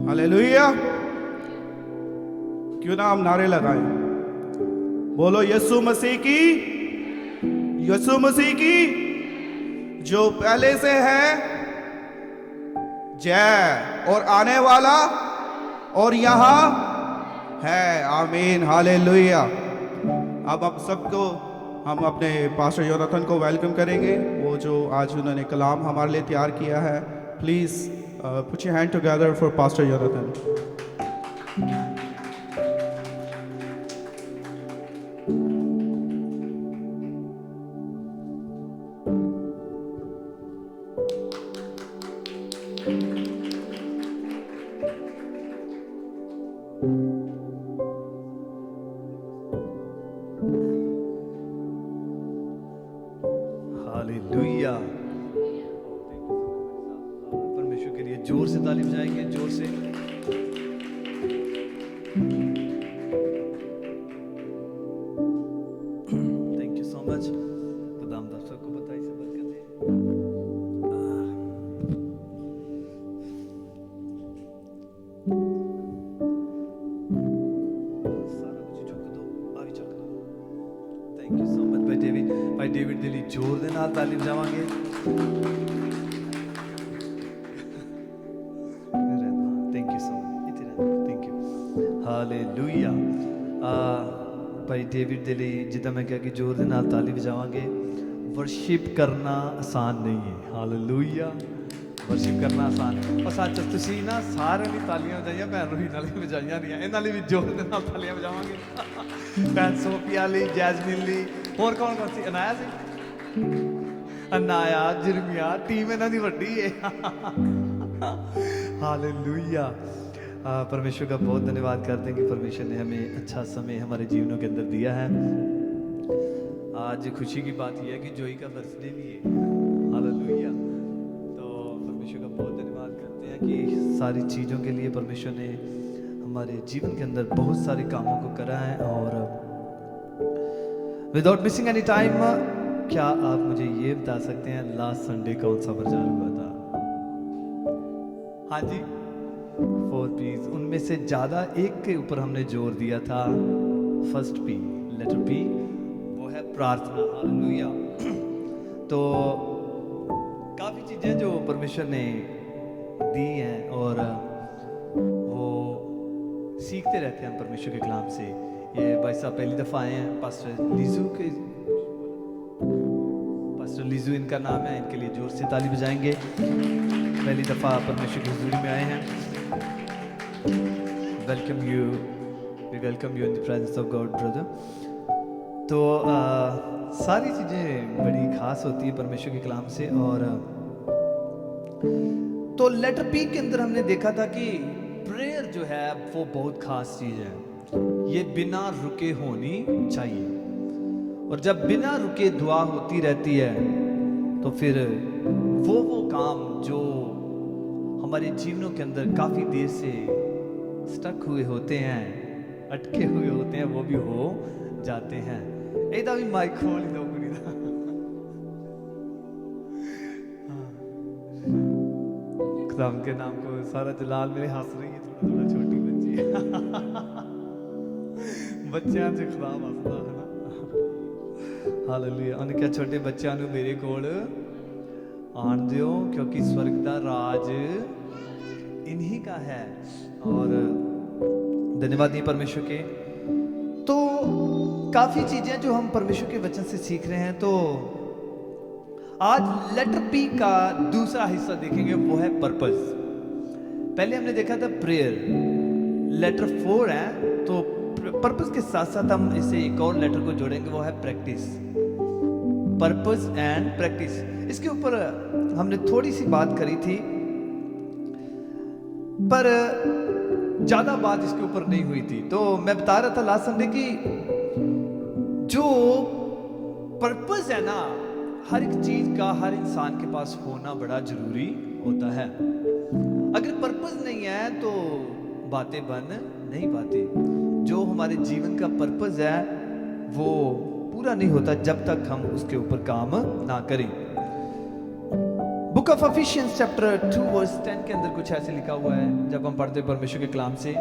Hallelujah. क्यों ना हम नारे लगाएं, बोलो यीशु मसीह की, यीशु मसीह की जो पहले से है जय, और आने वाला और यहाँ है। आमीन, हालेलुया। अब आप सबको हम अपने पास्टर योनाथन को वेलकम करेंगे। वो जो आज उन्होंने कलाम हमारे लिए तैयार किया है। Please put your hand together for pastor Yonathan. Hallelujah. परमेश्वर के लिए जोर से ताली बजाएंगे, जोर से। Thank you so much. खुदाम आप सबको बताइए, से बरकत दे। सारा कुछ चुक दो, आ भी चुक दो। थैंक यू सो मच भाई डेविड। भाई डेविड ਦੇ ਲਈ ਜ਼ੋਰ ਦੇ ਨਾਲ ਤਾਲੀ ਵਜਾਵਾਂਗੇ। Thank you so much. इतने थैंक यू। हालेलुया। भाई डेविड ਦੇ ਲਈ ਜਿੱਦਾਂ ਮੈਂ ਕਿਹਾ ਕਿ ਜ਼ੋਰ ਦੇ ਨਾਲ ਤਾਲੀ ਵਜਾਵਾਂਗੇ। ਵਰਸ਼ਿਪ ਕਰਨਾ ਆਸਾਨ ਨਹੀਂ ਹੈ। ਹਾਲੇਲੂਇਆ। ਵਰਸ਼ਿਪ ਕਰਨਾ ਆਸਾਨ ਹੈ। और सच ਤੁਸੀਂ ਨਾ ਸਾਰਿਆਂ ਲਈ ਤਾਲੀਆਂ ਵਜਾਈਆਂ, ਭੈਣ ਰੋਹੀ ਨਾਲ ਵੀ ਵਜਾਈਆਂ ਨਹੀਂ, ਇਹਨਾਂ ਲਈ ਵੀ ਜ਼ੋਰ ਦੇ ਨਾਲ ਤਾਲੀਆਂ ਵਜਾਵਾਂਗੇ। ਭੈਣ ਸੋਫੀਆ ਲਈ, ਜੈਸਮੀਨ ਲਈ, ਹੋਰ ਕੌਣ ਕੌਣ ਸੀ? ਅਨਾਇਆ ਸੀ, ਅਨਾਇਆ, ਜਰਮੀਆ, ਟੀਮ ਇਹਨਾਂ ਦੀ ਵੱਡੀ ਹੈ। हालेलुया। परमेश्वर का बहुत धन्यवाद करते हैं कि परमेश्वर ने हमें अच्छा समय हमारे जीवनों के अंदर दिया है। आज खुशी की बात यह है कि जोई का बर्थडे भी है। हालेलुया। तो परमेश्वर का बहुत धन्यवाद करते हैं कि सारी चीज़ों के लिए परमेश्वर ने हमारे जीवन के अंदर बहुत सारे कामों को करा है। और विदाउट मिसिंग एनी टाइम, क्या आप मुझे ये बता सकते हैं लास्ट संडे कौन सा प्रचार हुआ था? हाँ जी, 4 P's। उनमें से ज़्यादा एक के ऊपर हमने जोर दिया था। फर्स्ट P, लेटर P, वो है प्रार्थना। हालेलुया। तो काफ़ी चीज़ें जो परमेश्वर ने दी हैं और वो सीखते रहते हैं हम परमेश्वर के कलाम से। ये भाई साहब पहली दफ़ा आए हैं, पास्टर लीजू इनका नाम है। इनके लिए जोर से ताली बजाएंगे। पहली दफ़ा परमेश्वर की हुजूरी में आए हैं। Welcome you, we welcome you in the presence of God brother. तो सारी चीज़ें बड़ी ख़ास होती है परमेश्वर के कलाम से। और तो लेटर पी के अंदर हमने देखा था कि प्रेयर जो है वो बहुत ख़ास चीज़ है। ये बिना रुके होनी चाहिए। और जब बिना रुके दुआ होती रहती है तो फिर वो काम जो हमारे जीवनों के अंदर काफ़ी देर से स्टक हुए होते हैं, अटके हुए होते हैं, वो भी हो जाते हैं। एकदम भी माइक खोल दो पूरी दा। खुदाम के नाम को सारा जलाल मेरे हंस रही है, थोड़ा थोड़ा छोटी बच्ची है। बच्चों से खुदा हंसदा है ना। हालेलुया। उन्हें क्या छोटे बच्चों को मेरे कोल आन दियो, क्योंकि स्वर्ग का राज इन्हीं का है। और धन्यवाद दी परमेश्वर के। तो काफ़ी चीज़ें जो हम परमेश्वर के वचन से सीख रहे हैं। तो आज लेटर पी का दूसरा हिस्सा देखेंगे, वो है पर्पस। पहले हमने देखा था प्रेयर, लेटर 4 है। तो पर्पस के साथ साथ हम इसे एक और लेटर को जोड़ेंगे, वो है प्रैक्टिस। पर्पस एंड प्रैक्टिस, इसके ऊपर हमने थोड़ी सी बात करी थी, पर ज़्यादा बात इसके ऊपर नहीं हुई थी। तो मैं बता रहा था लास्ट संडे की जो पर्पस है ना, हर एक चीज़ का हर इंसान के पास होना बड़ा ज़रूरी होता है। अगर पर्पस नहीं है तो बातें बन नहीं पाती। जो हमारे जीवन का पर्पस है वो पूरा नहीं होता जब तक हम उसके ऊपर काम ना करें। Book of Ephesians chapter 2 verse 10 के अंदर कुछ ऐसे लिखा हुआ है। जब हम पढ़ते परमेश्वर के कलाम से,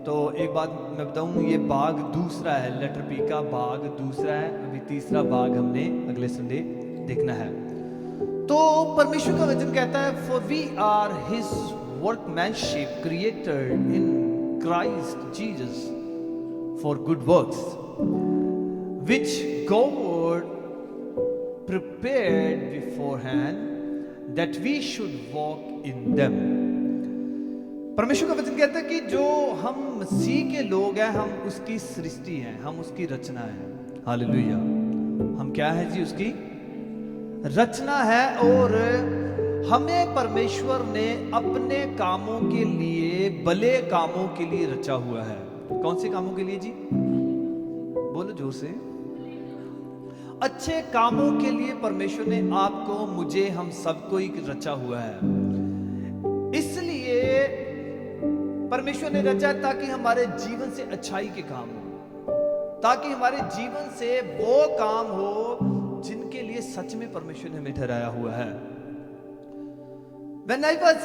तो एक बात मैं बताऊं, ये बाग दूसरा है, लेटर पी का बाग दूसरा है। अभी तीसरा बाग हमने अगले संडे देखना है। तो परमेश्वर का वचन कहता है, for we are his workmanship created in Christ Jesus for good works which God prepared beforehand that we should walk in them। परमेश्वर का वचन कहता है कि जो हम मसीह के लोग हैं, हम उसकी सृष्टि हैं, हम उसकी रचना है। हालेलुया। हम क्या है जी? उसकी रचना है। और हमें परमेश्वर ने अपने कामों के लिए, भले कामों के लिए रचा हुआ है। कौन से कामों के लिए जी? बोलो जोर से। अच्छे कामों के लिए परमेश्वर ने आपको, मुझे, हम सबको ही रचा हुआ है। इसलिए परमेश्वर ने रचा ताकि हमारे जीवन से अच्छाई के काम हो, ताकि हमारे जीवन से वो काम हो जिनके लिए सच में परमेश्वर ने हमें ठहराया हुआ है। When I was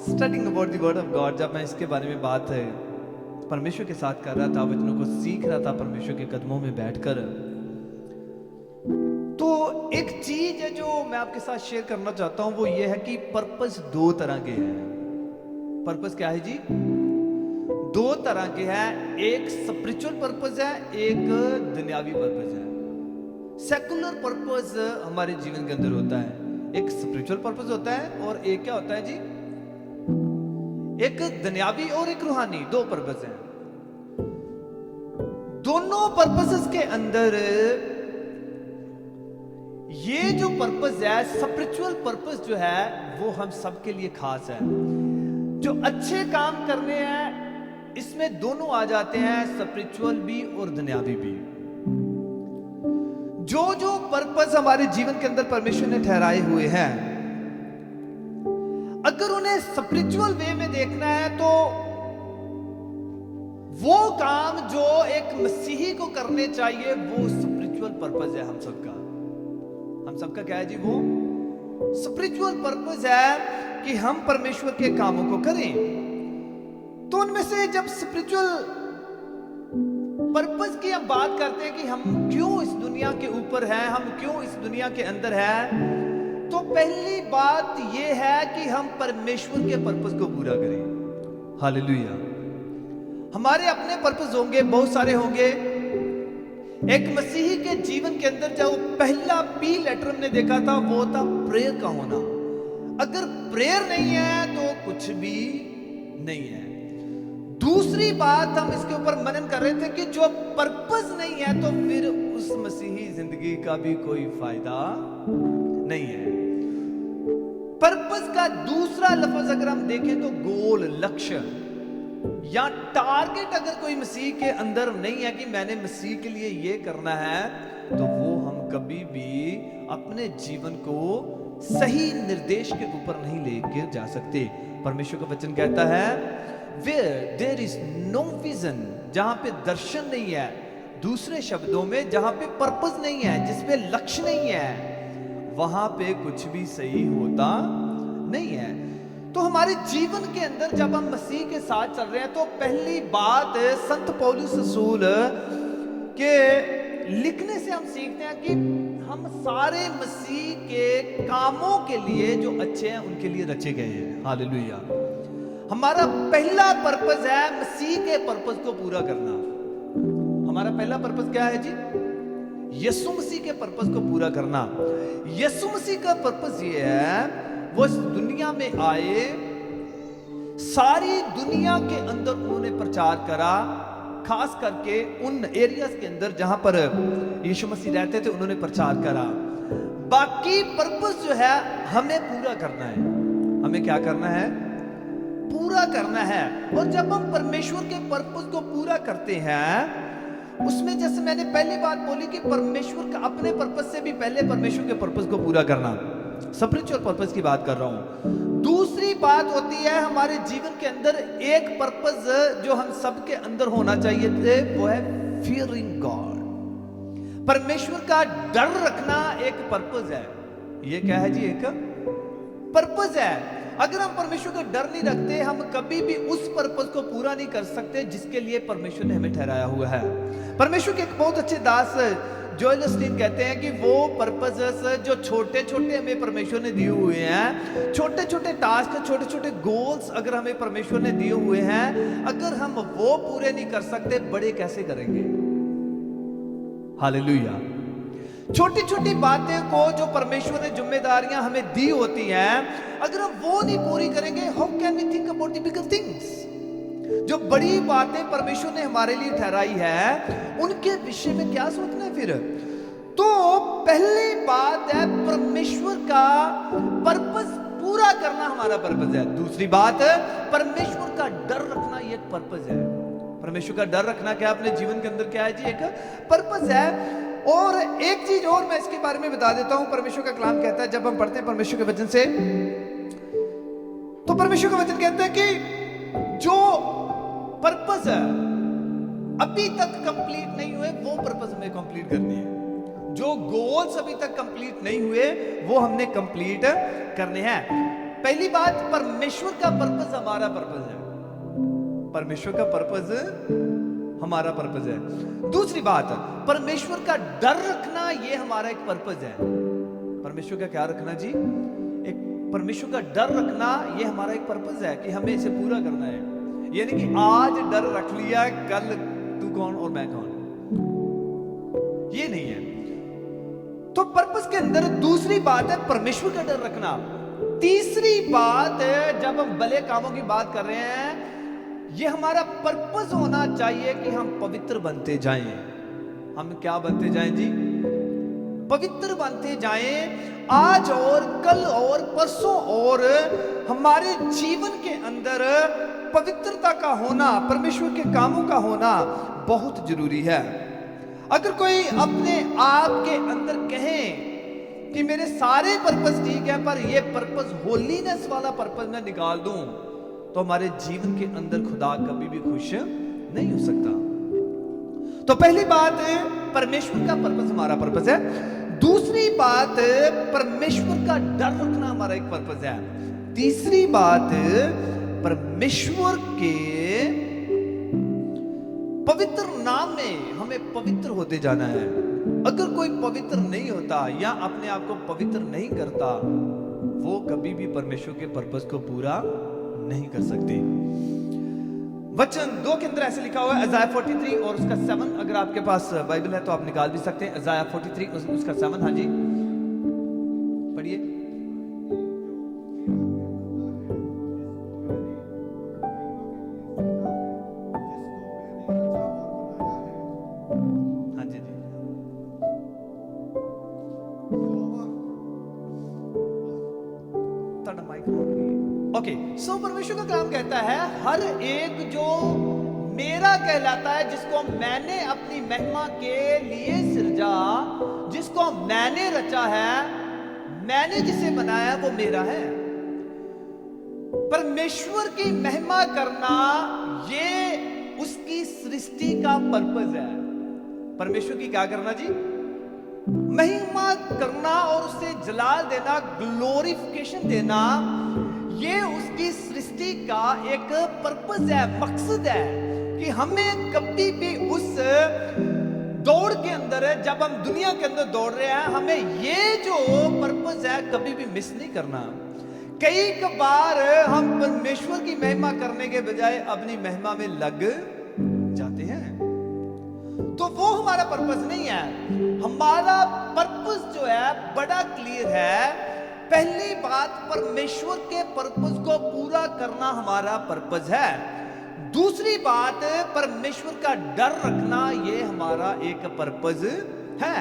studying about the word of God, जब मैं इसके बारे में बात परमेश्वर के साथ कर रहा था, वचनों को सीख रहा था परमेश्वर के कदमों में बैठकर, तो एक चीज है जो मैं आपके साथ शेयर करना चाहता हूं, वो ये है कि पर्पस दो तरह के हैं। पर्पस क्या है जी? दो तरह के हैं। एक स्पिरिचुअल पर्पस है, एक दुनियावी पर्पस है। सेकुलर पर्पस हमारे जीवन के अंदर होता है, एक स्पिरिचुअल पर्पस होता है, और एक क्या होता है जी? एक दुनियावी और एक रूहानी। दो पर्पस हैं। दोनों पर्पसेस के अंदर ये जो पर्पस है, स्पिरिचुअल पर्पस जो है, वो हम सबके लिए खास है। जो अच्छे काम करने हैं, इसमें दोनों आ जाते हैं, स्पिरिचुअल भी और दुनियावी भी। जो पर्पस हमारे जीवन के अंदर परमेश्वर ने ठहराए हुए हैं, अगर उन्हें स्पिरिचुअल वे में देखना है, तो वो काम जो एक मसीही को करने चाहिए, वो स्पिरिचुअल पर्पस है। हम सबका क्या है जी? वो स्पिरिचुअल पर्पस है कि हम परमेश्वर के कामों को करें। तो उनमें से जब स्पिरिचुअल पर्पस की हम बात करते हैं कि हम क्यों इस दुनिया के ऊपर हैं, हम क्यों इस दुनिया के अंदर हैं, तो पहली बात यह है कि हम परमेश्वर के पर्पस को पूरा करें। हालेलुया। हमारे अपने पर्पस होंगे, बहुत सारे होंगे। एक मसीही के जीवन के अंदर जो पहला पी लेटर हमने देखा था, वो था प्रेयर का होना। अगर प्रेयर नहीं है तो कुछ भी नहीं है। दूसरी बात हम इसके ऊपर मनन कर रहे थे कि जो पर्पस नहीं है, तो फिर उस मसीही जिंदगी का भी कोई फायदा नहीं है। पर्पस का दूसरा लफ्ज अगर हम देखें तो गोल, लक्ष्य या टारगेट। अगर कोई मसीह के अंदर नहीं है कि मैंने मसीह के लिए ये करना है, तो वो हम कभी भी अपने जीवन को सही निर्देश के ऊपर नहीं लेके जा सकते। परमेश्वर का वचन कहता है, Where there is no vision, जहां पे दर्शन नहीं है, दूसरे शब्दों में जहां पे पर्पस नहीं है, जिसमें लक्ष्य नहीं है, वहां पे कुछ भी सही होता नहीं है। तो हमारे जीवन के अंदर जब हम मसीह के साथ चल रहे हैं, तो पहली बात संत पौलुस रसूल के लिखने से हम सीखते हैं कि हम सारे मसीह के कामों के लिए जो अच्छे हैं, उनके लिए रचे गए हैं। हालेलुया। हमारा पहला पर्पस है मसीह के पर्पस को पूरा करना। हमारा पहला पर्पस क्या है जी? यीशु मसीह के पर्पस को पूरा करना। यीशु मसीह का पर्पस ये है, वो इस दुनिया में आए, सारी दुनिया के अंदर उन्होंने प्रचार करा, खास करके उन एरियाज के अंदर जहां पर यीशु मसीह रहते थे, उन्होंने प्रचार करा। बाकी पर्पस जो है हमें पूरा करना है। हमें क्या करना है? पूरा करना है। और जब हम परमेश्वर के पर्पस को पूरा करते हैं, उसमें जैसे मैंने पहली बात बोली कि परमेश्वर का अपने पर्पस से भी पहले परमेश्वर के पर्पस को पूरा करना, स्पिरिचुअल पर्पस की बात कर रहा हूं। दूसरी बात होती है हमारे जीवन के अंदर एक पर्पस जो हम सबके अंदर होना चाहिए थे, वो है फियरिंग गॉड। परमेश्वर का डर रखना एक पर्पस है। ये क्या है जी? एक पर्पस है। अगर हम परमेश्वर का डर नहीं रखते, हम कभी भी उस पर्पस को पूरा नहीं कर सकते जिसके लिए परमेश्वर ने हमें ठहराया हुआ है। परमेश्वर के एक बहुत अच्छे दास जोएल ऑस्टीन कहते हैं कि वो पर्पसेस जो छोटे छोटे हमें परमेश्वर ने दिए हुए हैं, छोटे छोटे टास्क, छोटे छोटे गोल्स अगर हमें परमेश्वर ने दिए हुए हैं, अगर हम वो पूरे नहीं कर सकते, बड़े कैसे करेंगे? हालेलुया। छोटी छोटी बातें को जो परमेश्वर ने जिम्मेदारियां हमें दी होती हैं, अगर हम वो नहीं पूरी करेंगे, how can we think about the bigger things? जो बड़ी बातें परमेश्वर ने हमारे लिए ठहराई है, उनके विषय में क्या सोचना है फिर? तो पहली बात है, परमेश्वर का पर्पस पूरा करना हमारा पर्पस है। दूसरी बात है, परमेश्वर का डर रखना, ये एक पर्पस है। परमेश्वर का डर रखना क्या अपने जीवन के अंदर क्या है जी? एक पर्पस है। और एक चीज और मैं इसके बारे में बता देता हूं। परमेश्वर का कलाम कहता है, जब हम पढ़ते हैं परमेश्वर के वचन से, तो परमेश्वर का वचन कहता है कि जो पर्पस है अभी तक कंप्लीट नहीं हुए, वो पर्पस हमें कंप्लीट करनी है। जो गोल्स अभी तक कंप्लीट नहीं हुए, वो हमने कंप्लीट करने हैं। पहली बात, परमेश्वर का पर्पस हमारा पर्पस है। परमेश्वर का पर्पस हमारा पर्पस है। दूसरी बात, परमेश्वर का डर रखना, ये हमारा एक पर्पस है। परमेश्वर का क्या रखना जी? एक परमेश्वर का डर रखना, ये हमारा एक पर्पस है कि हमें इसे पूरा करना है। यानी कि आज डर रख लिया, कल तू कौन और मैं कौन, ये नहीं है। तो पर्पस के अंदर दूसरी बात है परमेश्वर का डर रखना। तीसरी बात है, जब हम भले कामों की बात कर रहे हैं, ये हमारा पर्पस होना चाहिए कि हम पवित्र बनते जाएं। हम क्या बनते जाएं जी? पवित्र बनते जाएं। आज और कल और परसों और हमारे जीवन के अंदर पवित्रता का होना, परमेश्वर के कामों का होना बहुत जरूरी है। अगर कोई अपने आप के अंदर कहे कि मेरे सारे पर्पस ठीक है, पर ये पर्पस होलीनेस वाला पर्पस मैं निकाल दूं, तो हमारे जीवन के अंदर खुदा कभी भी खुश नहीं हो सकता। तो पहली बात, परमेश्वर का पर्पस हमारा पर्पस है। दूसरी बात, परमेश्वर का डर रखना हमारा एक पर्पस है। तीसरी बात, परमेश्वर के पवित्र नाम में हमें पवित्र होते जाना है। अगर कोई पवित्र नहीं होता या अपने आप को पवित्र नहीं करता, वो कभी भी परमेश्वर के पर्पस को पूरा नहीं कर सकती। वचन 2 के अंदर ऐसे लिखा हुआ है, इज़ाया 43 और उसका 7। अगर आपके पास बाइबल है तो आप निकाल भी सकते हैं। इज़ाया 43 उसका 7। हाँ जी, पढ़िए। हाँ जी जी, थोड़ा माइक ओके। सो परमेश्वर का काम कहता है, हर एक जो मेरा कहलाता है, जिसको मैंने अपनी महिमा के लिए सिरजा, जिसको मैंने रचा है, मैंने जिसे बनाया वो मेरा है। परमेश्वर की महिमा करना, ये उसकी सृष्टि का पर्पस है। परमेश्वर की क्या करना जी? महिमा करना और उसे जलाल देना, ग्लोरिफिकेशन देना, ये उसकी सृष्टि का एक पर्पस है, मकसद है कि हमें कभी भी उस दौड़ के अंदर, जब हम दुनिया के अंदर दौड़ रहे हैं, हमें ये जो पर्पस है कभी भी मिस नहीं करना। कई बार हम परमेश्वर की महिमा करने के बजाय अपनी महिमा में लग जाते हैं, तो वो हमारा पर्पस नहीं है। हमारा पर्पस जो है बड़ा क्लियर है। पहली बात, परमेश्वर के पर्पस को पूरा करना हमारा पर्पस है। दूसरी बात, परमेश्वर का डर रखना, ये हमारा एक पर्पस है।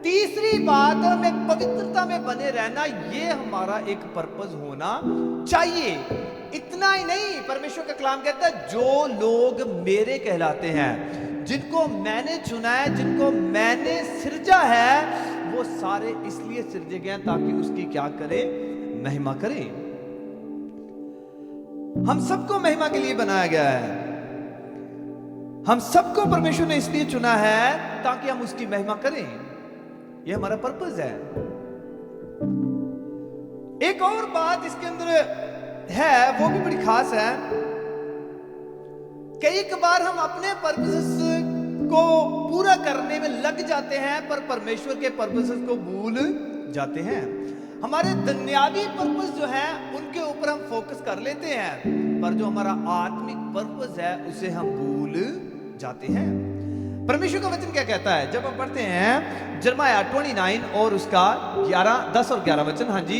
तीसरी बात, हमें पवित्रता में बने रहना, ये हमारा एक पर्पस होना चाहिए। इतना ही नहीं, परमेश्वर का कलाम कहता है, जो लोग मेरे कहलाते हैं, जिनको मैंने चुना है, जिनको मैंने सिरजा है, वो सारे इसलिए सिरजे गए ताकि उसकी क्या करे? महिमा करे। हम सबको महिमा के लिए बनाया गया है। हम सबको परमेश्वर ने इसलिए चुना है ताकि हम उसकी महिमा करें। यह हमारा पर्पस है। एक और बात इसके अंदर है, वो भी बड़ी खास है। कई बार हम अपने पर्पसेस को पूरा करने में लग जाते हैं, पर परमेश्वर के पर्पसेस को भूल जाते हैं। हमारे दुनियावी पर्पस जो है उनके ऊपर हम फोकस कर लेते हैं, पर जो हमारा आत्मिक पर्पस है उसे हम भूल जाते हैं। परमेश्वर का वचन क्या कहता है जब हम पढ़ते हैं यिर्मयाह 29 और उसका 10 और 11 वचन। हाँ जी,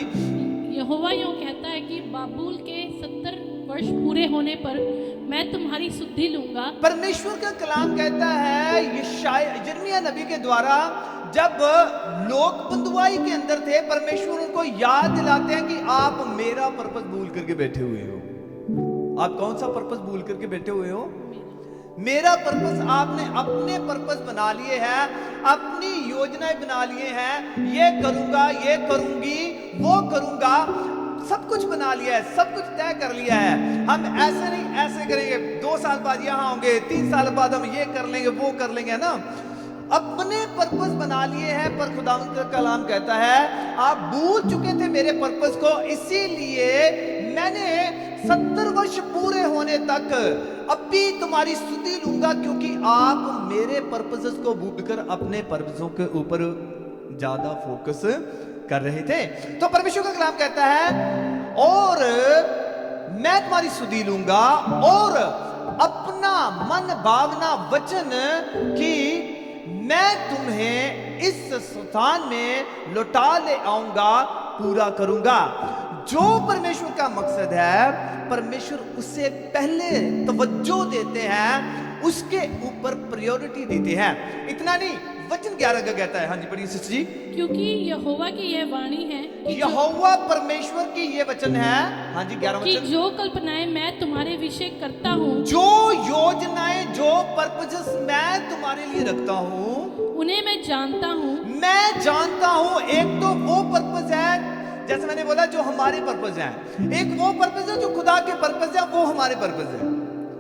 यहोवा यूं कहता है कि बाबुल के 70 वर्ष पूरे होने पर मैं तुम्हारी सुधि लूंगा। परमेश्वर का कलाम कहता है यिर्मयाह नबी के द्वारा, जब लोग बंधुआई के अंदर थे, परमेश्वर उनको याद दिलाते हैं कि आप मेरा पर्पस भूल करके बैठे हुए हो। आप कौन सा पर्पस भूल करके बैठे हुए हो? मेरा पर्पस आपने अपने पर्पस बना लिए हैं, अपनी योजनाएं बना लिए हैं। ये करूंगा, ये करूंगी, वो करूंगा, सब कुछ बना लिया है, सब कुछ तय कर लिया है। हम ऐसे नहीं, ऐसे करेंगे, 2 साल बाद यहां होंगे, 3 साल बाद हम ये कर लेंगे, वो कर लेंगे, है ना। अपने पर्पस बना लिए हैं, पर खुदावंद का कलाम कहता है आप भूल चुके थे मेरे पर्पस को, इसीलिए मैंने 70 वर्ष पूरे होने तक अभी तुम्हारी स्तुति लूंगा, क्योंकि आप मेरे पर्पसेस को भूलकर अपने पर्पसों के ऊपर ज्यादा फोकस कर रहे थे। तो परमेश्वर का कलाम कहता है और मैं तुम्हारी स्तुति लूंगा और अपना मन भावना वचन की मैं तुम्हें इस स्थान में लौटा ले आऊंगा, पूरा करूंगा। जो परमेश्वर का मकसद है, परमेश्वर उसे पहले तवज्जो देते हैं, उसके ऊपर प्रायोरिटी देते हैं। इतना नहीं, वचन 11 का कहता है। हाँ जी, पढ़िए सिस्टर जी। क्योंकि यहोवा की यह वाणी है कि यहोवा परमेश्वर की ये वचन है। हाँ जी, 11 कि वचन। जो कल्पनाएं मैं तुम्हारे विषय करता हूँ, जो योजनाएं, जो पर्पसेस मैं तुम्हारे लिए रखता हूँ, उन्हें मैं जानता हूँ। मैं जानता हूँ। एक तो वो पर्पस है, जैसे मैंने बोला, जो हमारे पर्पस है। एक वो पर्पस है जो खुदा के पर्पस है, वो हमारे पर्पस है।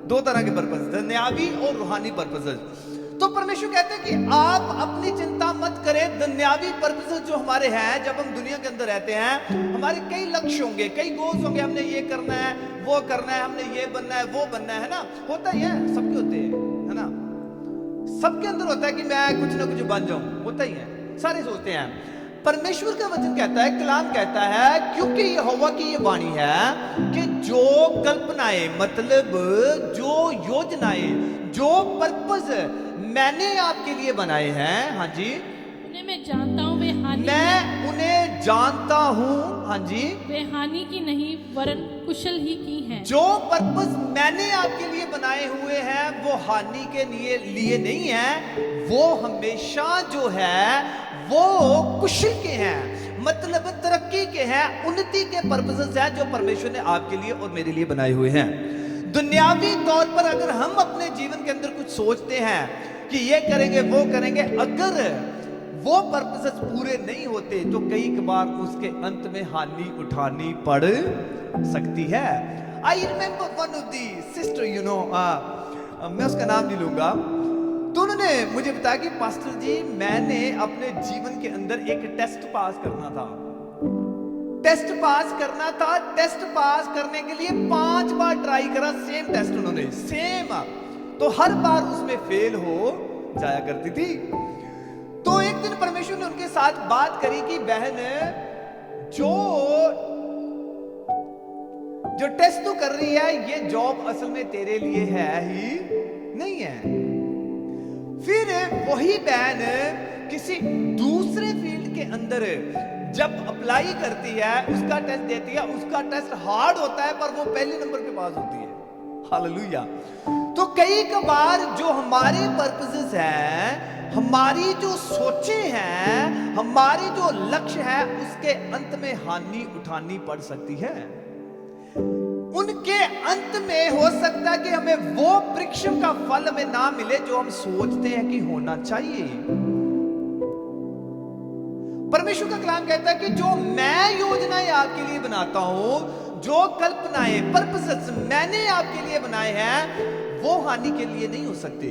2 तरह के पर्पस, दुनियावी और रूहानी पर्पस। तो परमेश्वर कहते हैं कि आप अपनी चिंता मत करें। दुनियावी पर्पस जो हमारे हैं, जब हम दुनिया के अंदर रहते हैं, हमारे कई लक्ष्य होंगे, कई गोल्स होंगे। हमने ये करना है, वो करना है, हमने ये बनना है, वो बनना है ना। होता ही है, सबके होते हैं, है ना। सबके अंदर होता है कि मैं कुछ ना कुछ बन जाऊं, होता ही है, सारे सोचते हैं। परमेश्वर का वचन कहता है, कलाम कहता है, क्योंकि यहोवा की ये वाणी है कि जो कल्पनाएं, मतलब जो योजनाएं, जो पर्पस मैंने आपके लिए बनाए हैं, हाँ जी, उन्हें मैं जानता हूँ। वे हानि मैं उन्हें जानता हूं। हाँ जी, वे हानि की नहीं वरन कुशल ही की हैं। जो पर्पस मैंने आपके लिए बनाए हुए हैं वो हानि के लिए नहीं है, वो हमेशा जो है वो कुशल के हैं, मतलब तरक्की के हैं, उन्नति के पर्पसेस हैं, जो परमेश्वर ने आपके लिए और मेरे लिए बनाए हुए हैं। दुनियावी तौर पर अगर हम अपने जीवन के अंदर कुछ सोचते हैं कि ये करेंगे, वो करेंगे, अगर वो पर्पसेस पूरे नहीं होते तो कई बार उसके अंत में हानि उठानी पड़ सकती है। I remember one of the sister, you know, मैं उसका नाम नहीं लूंगा, तो उन्होंने मुझे बताया कि पास्टर जी, मैंने अपने जीवन के अंदर एक टेस्ट पास करना था। टेस्ट पास करने के लिए 5 बार ट्राई करा, सेम टेस्ट उन्होंने, सेम, तो हर बार उसमें फेल हो जाया करती थी। तो एक दिन परमेश्वर ने उनके साथ बात करी कि बहन, जो टेस्ट तू कर रही है, ये जॉब असल में तेरे लिए है ही नहीं है। फिर वही बहन किसी दूसरे फील्ड के अंदर जब अप्लाई करती है, उसका टेस्ट देती है, उसका टेस्ट हार्ड होता है, पर वो पहले नंबर पे पास होती है। हालेलुया। तो कई बार जो हमारे पर्पसेस हैं, हमारी जो सोचे हैं, हमारे जो लक्ष्य है, उसके अंत में हानि उठानी पड़ सकती है। उनके अंत में हो सकता है कि हमें वो परिश्रम का फल हमें ना मिले जो हम सोचते हैं कि होना चाहिए। परमेश्वर का कलाम कहता है कि जो मैं योजनाएं आपके लिए बनाता हूं, जो कल्पनाएं, पर्पसेस मैंने आपके लिए बनाए हैं, वो हानि के लिए नहीं हो सकते,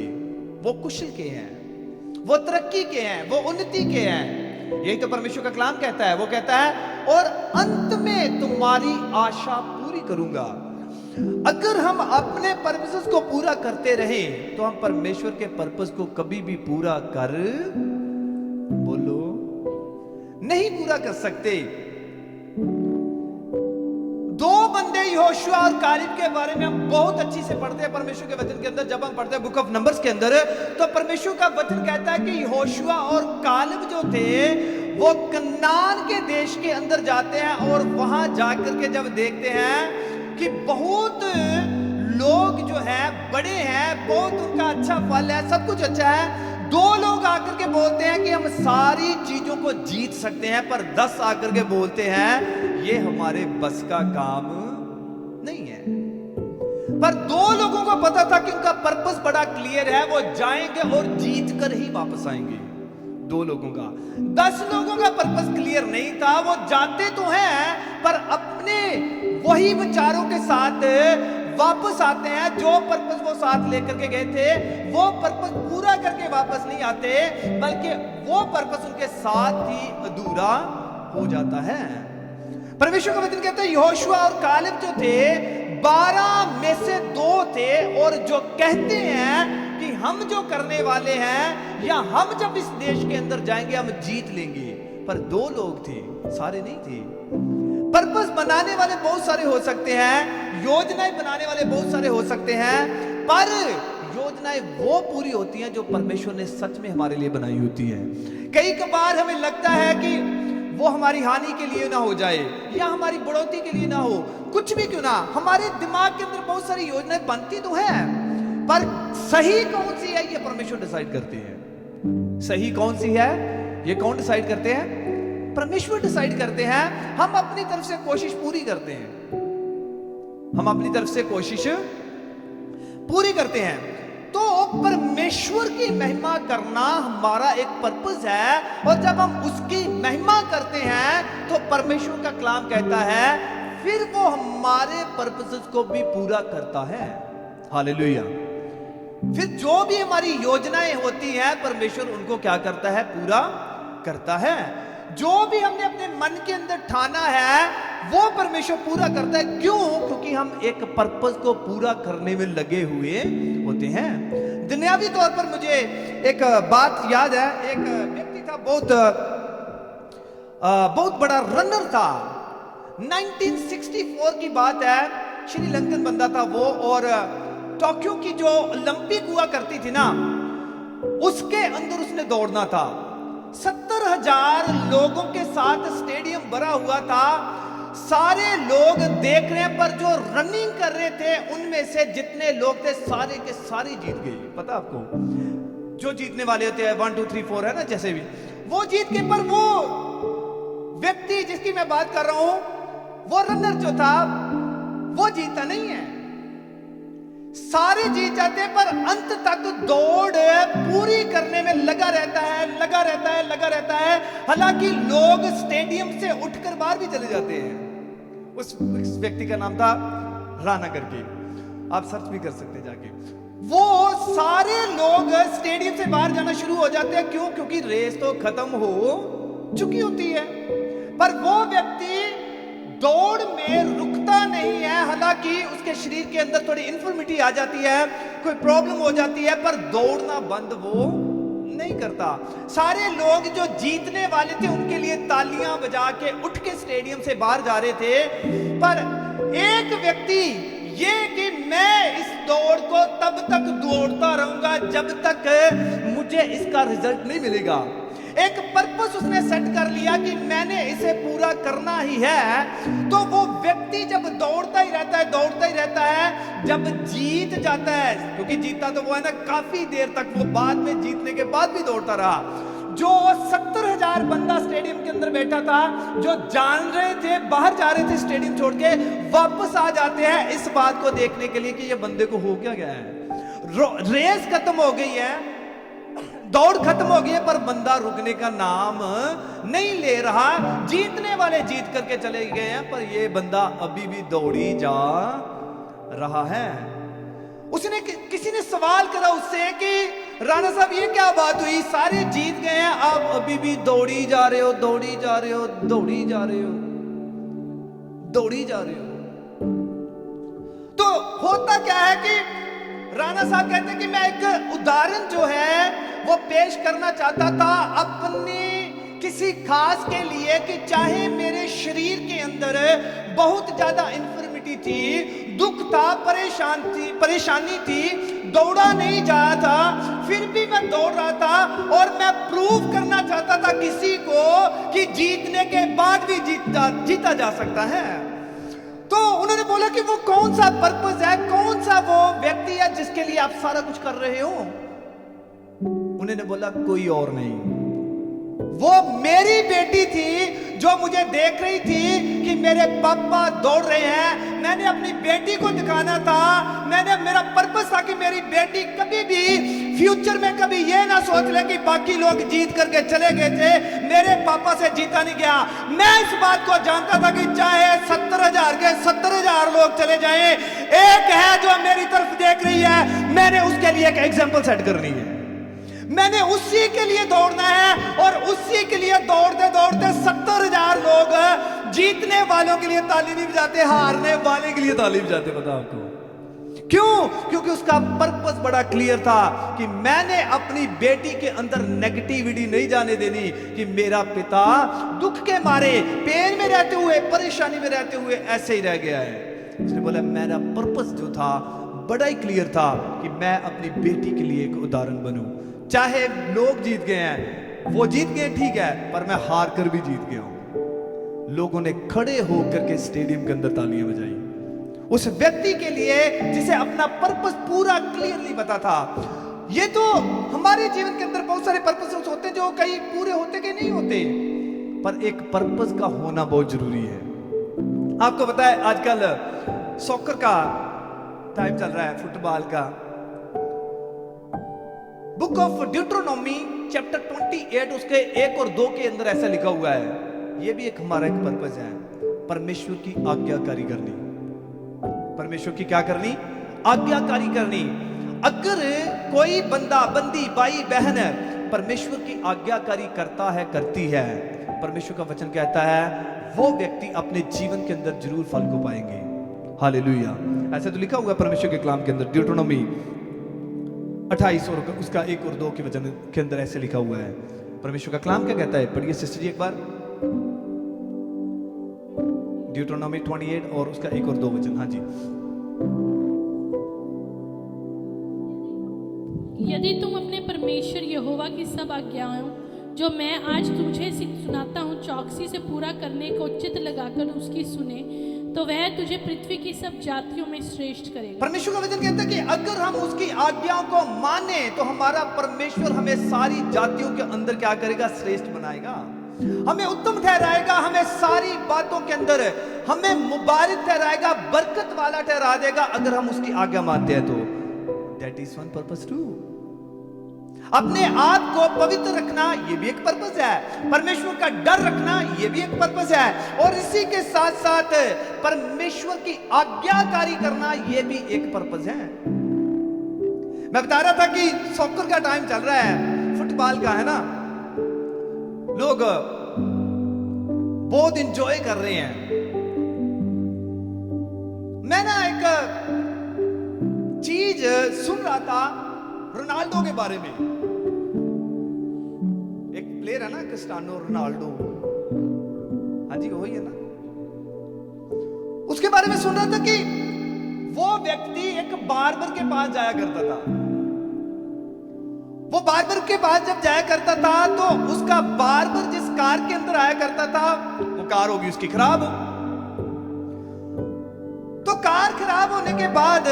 वो कुशल के हैं, वो तरक्की के हैं, वो उन्नति के हैं। यही तो परमेश्वर का कलाम कहता है। वो कहता है और अंत में तुम्हारी आशा पूरी करूंगा। अगर हम अपने पर्पसेस को पूरा करते रहे तो हम परमेश्वर के पर्पस को कभी भी पूरा कर, बोलो, नहीं पूरा कर सकते। दो बंदे यहोशुआ और कालेब के बारे में हम बहुत अच्छी से पढ़ते हैं परमेश्वर के वचन के अंदर। जब हम पढ़ते हैं बुक ऑफ नंबर्स के अंदर, तो परमेश्वर का वचन कहता है कि यहोशुआ और कालेब जो थे वो कनान के देश के अंदर जाते हैं और वहां जाकर के जब देखते हैं कि बहुत लोग जो है बड़े हैं, बहुत उनका अच्छा फल है, सब कुछ अच्छा है। दो लोग आकर के बोलते हैं कि हम सारी चीजों को जीत सकते हैं, पर 10 आकर के बोलते हैं ये हमारे बस का काम नहीं है। पर दो लोगों को पता था कि उनका पर्पस बड़ा क्लियर है, वो जाएंगे और जीत कर ही वापस आएंगे। दो लोगों का, 10 लोगों का पर्पस क्लियर नहीं था। वो जाते तो हैं पर अपने वही विचारों के साथ वापस आते हैं। जो पर्पस वो साथ लेकर के गए थे वो पर्पस पूरा करके वापस नहीं आते, बल्कि वो पर्पस उनके साथ ही अधूरा हो जाता है। परमेश्वर का वचन कहता है यहोशुआ और कालेब जो थे 12 में से 2 थे, और जो कहते हैं कि हम जो करने वाले हैं या हम जब इस देश के अंदर जाएंगे हम जीत लेंगे, पर 2 लोग थे, सारे नहीं थे। पर्पस बनाने वाले बहुत सारे हो सकते हैं, योजनाएं बनाने वाले बहुत सारे हो सकते हैं, पर योजनाएं वो पूरी होती हैं जो परमेश्वर ने सच में हमारे लिए बनाई होती हैं। कई बार हमें लगता है कि वो हमारी हानि के लिए ना हो जाए या हमारी बढ़ोतरी के लिए ना हो, कुछ भी क्यों ना, हमारे दिमाग के अंदर बहुत सारी योजनाएं बनती तो है, पर सही कौन सी है ये परमेश्वर डिसाइड करते हैं। सही कौन सी है ये कौन डिसाइड करते हैं? परमेश्वर डिसाइड करते हैं। हम अपनी तरफ से कोशिश पूरी करते हैं, हम अपनी तरफ से कोशिश पूरी करते हैं। तो परमेश्वर की महिमा करना हमारा एक पर्पस है, और जब हम उसकी महिमा करते हैं तो परमेश्वर का कलाम कहता है फिर वो हमारे पर्पसेस को भी पूरा करता है। हालेलुया। फिर जो भी हमारी योजनाएं होती हैं परमेश्वर उनको क्या करता है? पूरा करता है। जो भी हमने अपने मन के अंदर ठाना है वो परमेश्वर पूरा करता है। क्यों? क्योंकि हम एक पर्पस को पूरा करने में लगे हुए होते हैं। दुनियावी तौर पर मुझे एक बात याद है। एक व्यक्ति था, बहुत बड़ा रनर था। 1964 की बात है, श्रीलंकन बंदा था वो, और टोक्यो की जो ओलंपिक हुआ करती थी ना उसके अंदर उसने दौड़ना था। 70,000 लोगों के साथ स्टेडियम भरा हुआ था, सारे लोग देख रहे हैं, पर जो रनिंग कर रहे थे उनमें से जितने लोग थे सारे के सारे जीत गए। पता आपको, जो जीतने वाले होते हैं 1 2 3 4 है ना, जैसे भी वो जीत के, पर वो व्यक्ति जिसकी मैं बात कर रहा हूं, वो रनर जो था वो जीता नहीं है। सारे जीत जाते हैं पर अंत तक दौड़ पूरी करने में लगा रहता है। हालांकि लोग स्टेडियम से उठकर बाहर भी चले जाते हैं। उस व्यक्ति का नाम था राणा करके, आप सर्च भी कर सकते हैं जाके। वो सारे लोग स्टेडियम से बाहर जाना शुरू हो जाते हैं। क्यों? क्योंकि रेस तो खत्म हो चुकी होती है, पर वो व्यक्ति दौड़ में रुकता नहीं है। हालांकि उसके शरीर के अंदर थोड़ी इन्फॉर्मिटी आ जाती है, कोई प्रॉब्लम हो जाती है, पर दौड़ना बंद वो नहीं करता। सारे लोग जो जीतने वाले थे उनके लिए तालियां बजा के उठ के स्टेडियम से बाहर जा रहे थे, पर एक व्यक्ति ये कि मैं इस दौड़ को तब तक दौड़ता रहूंगा जब तक मुझे इसका रिजल्ट नहीं मिलेगा। एक पर्पस उसने सेट कर लिया कि मैंने इसे पूरा करना ही है। तो वो व्यक्ति जब दौड़ता ही रहता है, जब जीत जाता है, क्योंकि जीता तो वो है ना, काफी देर तक वो बाद में जीतने के बाद भी दौड़ता रहा। जो 70,000 बंदा स्टेडियम के अंदर बैठा था, जो जान रहे थे, बाहर जा रहे थे स्टेडियम छोड़ के, वापस आ जाते हैं इस बात को देखने के लिए कि ये बंदे को हो क्या गया है। रेस खत्म हो गई है, दौड़ खत्म हो गई है, पर बंदा रुकने का नाम नहीं ले रहा। जीतने वाले जीत करके चले गए हैं, पर ये बंदा अभी भी दौड़ी जा रहा है। उसने किसी ने सवाल करा उससे कि राणा साहब ये क्या बात हुई, सारे जीत गए हैं, आप अभी भी दौड़ी जा रहे हो, दौड़ी जा रहे हो, दौड़ी जा रहे हो, दौड़ी जा रहे हो। तो होता क्या है कि राणा साहब कहते हैं कि मैं एक उदाहरण जो है वो पेश करना चाहता था अपनी किसी खास के लिए, कि चाहे मेरे शरीर के अंदर बहुत ज्यादा इन्फर्मिटी थी, दुख था, परेशानी थी, दौड़ा नहीं जा रहा था, फिर भी मैं दौड़ रहा था और मैं प्रूव करना चाहता था किसी को कि जीतने के बाद भी जीता जा सकता है। तो उन्होंने बोला कि वो कौन सा पर्पस है, कौन सा वो व्यक्ति है जिसके लिए आप सारा कुछ कर रहे हो। उन्होंने बोला कोई और नहीं, वो मेरी बेटी थी जो मुझे देख रही थी कि मेरे पापा दौड़ रहे हैं, मैंने अपनी बेटी को दिखाना था, मेरा पर्पस था कि मेरी बेटी कभी भी फ्यूचर में कभी ये ना सोच ले कि बाकी लोग जीत करके चले गए थे, मेरे पापा से जीता नहीं गया। मैं इस बात को जानता था कि चाहे 70,000 के 70,000 लोग चले जाएं, एक है जो मेरी तरफ देख रही है, मैंने उसके लिए एक एग्जाम्पल सेट करनी है, मैंने उसी के लिए दौड़ना है। और उसी के लिए दौड़ते दौड़ते 70,000 लोग जीतने वालों के लिए ताली नहीं बजाते, हारने वाले के लिए ताली बजाते। पता आपको क्यों? क्योंकि उसका पर्पस बड़ा क्लियर था कि मैंने अपनी बेटी के अंदर नेगेटिविटी नहीं जाने देनी, कि मेरा पिता दुख के मारे, पेन में रहते हुए, परेशानी में रहते हुए ऐसे ही रह गया है। उसने बोला मेरा पर्पस जो था बड़ा ही क्लियर था कि मैं अपनी बेटी के लिए एक उदाहरण बनूं। चाहे लोग जीत गए हैं, वो जीत गए ठीक है, पर मैं हार कर भी जीत गया हूं। लोगों ने खड़े होकर के स्टेडियम के अंदर तालियां बजाई उस व्यक्ति के लिए जिसे अपना पर्पस पूरा क्लियरली पता था। ये तो हमारे जीवन के अंदर बहुत सारे पर्पस होते हैं जो कई पूरे होते कि नहीं होते, पर एक पर्पस का होना बहुत जरूरी है। आपको पता है आजकल सॉकर का टाइम चल रहा है, फुटबॉल का। बुक ऑफ ड्यूटरोनॉमी चैप्टर 28 उसके 1 और 2 के अंदर ऐसा लिखा हुआ है, ये भी एक हमारा एक पर्पस है, परमेश्वर की आज्ञाकारी करनी। परमेश्वर की क्या करनी? आज्ञाकारी करनी। अगर कोई बंदा, बंदी, भाई, बहन परमेश्वर की आज्ञाकारी करता है, करती है, परमेश्वर का वचन कहता है वो व्यक्ति अपने जीवन के अंदर जरूर फल को पाएंगे। हालेलुया। ऐसा तो लिखा हुआ है परमेश्वर के कलाम के अंदर, ड्यूटरोनॉमी 28 और उसका 1 और 2 के वचन के अंदर ऐसे लिखा हुआ है। परमेश्वर का कलाम क्या कहता है? पढ़िए सिस्टर जी एक बार, ड्यूटरोनॉमी 28 और उसका 1 और 2 वचन। हाँ जी। यदि तुम अपने परमेश्वर यहोवा की सब आज्ञाओं जो मैं आज तुझे सुनाता हूँ चौकसी से पूरा करने को चित्त लगाकर उसकी सुने, तो वह तुझे पृथ्वी की सब जातियों में श्रेष्ठ करेगा। परमेश्वर का वचन कहता है कि अगर हम उसकी आज्ञाओं को माने तो हमारा परमेश्वर हमें सारी जातियों के अंदर क्या करेगा? श्रेष्ठ बनाएगा, हमें उत्तम ठहराएगा, हमें सारी बातों के अंदर हमें मुबारक ठहराएगा, बरकत वाला ठहरा देगा अगर हम उसकी आज्ञा मानते हैं तो। That is one purpose too. अपने आप को पवित्र रखना ये भी एक पर्पस है, परमेश्वर का डर रखना ये भी एक पर्पस है, और इसी के साथ साथ परमेश्वर की आज्ञाकारी करना ये भी एक पर्पस है। मैं बता रहा था कि सॉकर का टाइम चल रहा है, फुटबॉल का है ना, लोग बहुत इंजॉय कर रहे हैं। मैं ना एक चीज सुन रहा था रोनाल्डो के बारे में। एक प्लेयर है ना क्रिस्टियानो रोनाल्डो, हाँ जी वही है ना, उसके बारे में सुन रहा था कि वो व्यक्ति एक बार्बर के पास जाया करता था। वो बार्बर के पास जब जाया करता था तो उसका बार्बर जिस कार के अंदर आया करता था वो कार होगी उसकी खराब। तो कार खराब होने के बाद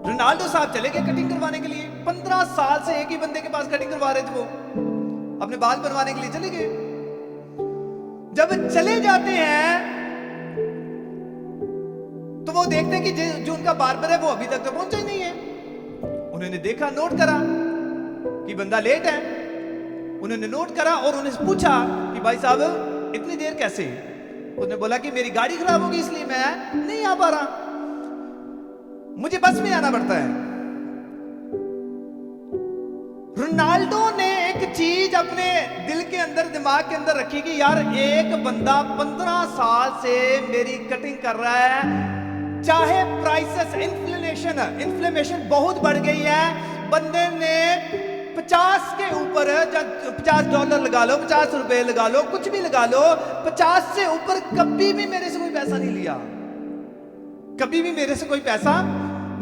रोनाल्डो साहब चले गए कटिंग करवाने के लिए। 15 साल से एक ही बंदे के पास कटिंग करवा रहे थे, वो अपने बाल बनवाने के लिए चले गए। जब चले जाते हैं तो वो देखते हैं कि जो उनका बार्बर है वो अभी तक तो पहुंचा ही नहीं है। उन्होंने देखा, नोट करा कि बंदा लेट है। उन्होंने नोट करा और उन्हें पूछा कि भाई साहब इतनी देर कैसे? उसने बोला कि मेरी गाड़ी खराब होगी इसलिए मैं नहीं आ पा रहा, मुझे बस में आना पड़ता है। रोनाल्डो ने एक चीज अपने दिल के अंदर, दिमाग के अंदर रखी कि यार एक बंदा 15 साल से मेरी कटिंग कर रहा है, चाहे प्राइसेस इन्फ्लेमेशन बहुत बढ़ गई है, बंदे ने 50 के ऊपर, $50 लगा लो, 50 रुपए लगा लो, कुछ भी लगा लो, 50 से ऊपर कभी भी मेरे से कोई पैसा नहीं लिया, कभी भी मेरे से कोई पैसा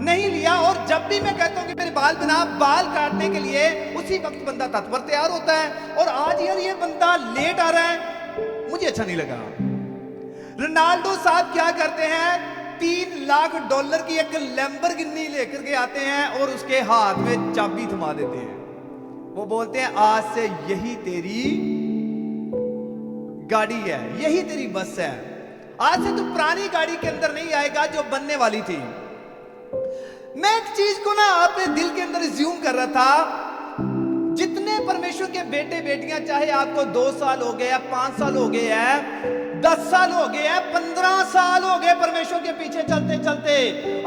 नहीं लिया। और जब भी मैं कहता हूं कि मेरे बाल बना, बाल काटने के लिए उसी वक्त बंदा तत्पर तैयार होता है। और आज यार ये बंदा लेट आ रहा है, मुझे अच्छा नहीं लगा। रोनाल्डो साहब क्या करते हैं, $3 लाख की एक लैम्बोर्गिनी लेकर के आते हैं और उसके हाथ में चाबी थमा देते हैं। वो बोलते हैं आज से यही तेरी गाड़ी है, यही तेरी बस है, आज से तू पुरानी गाड़ी के अंदर नहीं आएगा जो बनने वाली थी। मैं एक चीज को ना अपने दिल के अंदर ज्यूम कर रहा था, जितने परमेश्वर के बेटे बेटियां, चाहे आपको 2 साल हो गए, 5 साल हो गए हैं, 10 साल हो गए हैं, 15 साल हो गए परमेश्वर के पीछे चलते चलते,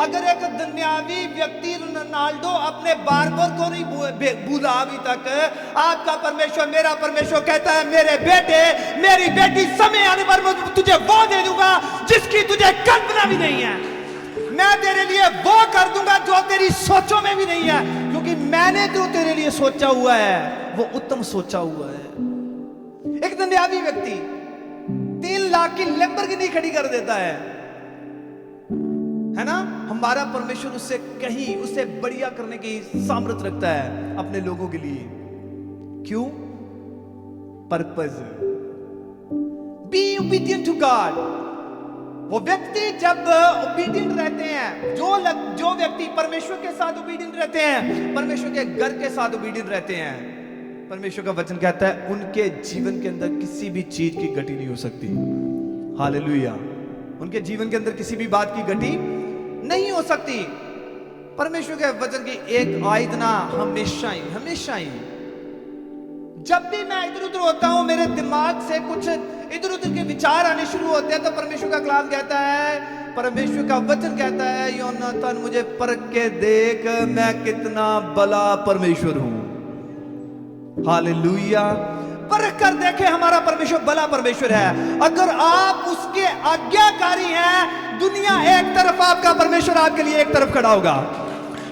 अगर एक दुनियावी व्यक्ति रोनाल्डो अपने बार्बर को नहीं भूला अभी तक, आपका परमेश्वर, मेरा परमेश्वर कहता है मेरे बेटे मेरी बेटी, समय आने पर मैं तुझे वो दे दूंगा जिसकी तुझे कल्पना भी नहीं है। मैं तेरे लिए वो कर दूंगा जो तेरी सोचों में भी नहीं है, क्योंकि मैंने जो तेरे लिए सोचा हुआ है वो उत्तम सोचा हुआ है। एक दुनियावी व्यक्ति 3 लाख की लैम्बोर्गिनी खड़ी कर देता है ना। हमारा परमेश्वर उससे कहीं, उससे बढ़िया करने की सामर्थ्य रखता है अपने लोगों के लिए। क्यों? Purpose. Be obedient to God. वो व्यक्ति जब ओबीडिएंट रहते हैं, जो व्यक्ति परमेश्वर के साथ ओबीडिएंट रहते हैं, परमेश्वर के घर के साथ ओबीडिएंट रहते हैं, परमेश्वर का वचन कहता है उनके जीवन के अंदर किसी भी चीज की गति नहीं हो सकती। हालेलुया। उनके जीवन के अंदर किसी भी बात की गति नहीं हो सकती। परमेश्वर के वचन की एक आयत ना हमेशा ही जब भी मैं इधर उधर होता हूं, मेरे दिमाग से कुछ इधर उधर के विचार आने शुरू होते हैं, तो परमेश्वर का कलाम कहता है, परमेश्वर का वचन कहता है, योनातान मुझे परख के देख मैं कितना भला परमेश्वर हूं। हालेलुया। परख कर देखे हमारा परमेश्वर भला परमेश्वर है। अगर आप उसके आज्ञाकारी हैं, दुनिया एक तरफ, आपका परमेश्वर आपके लिए एक तरफ खड़ा होगा।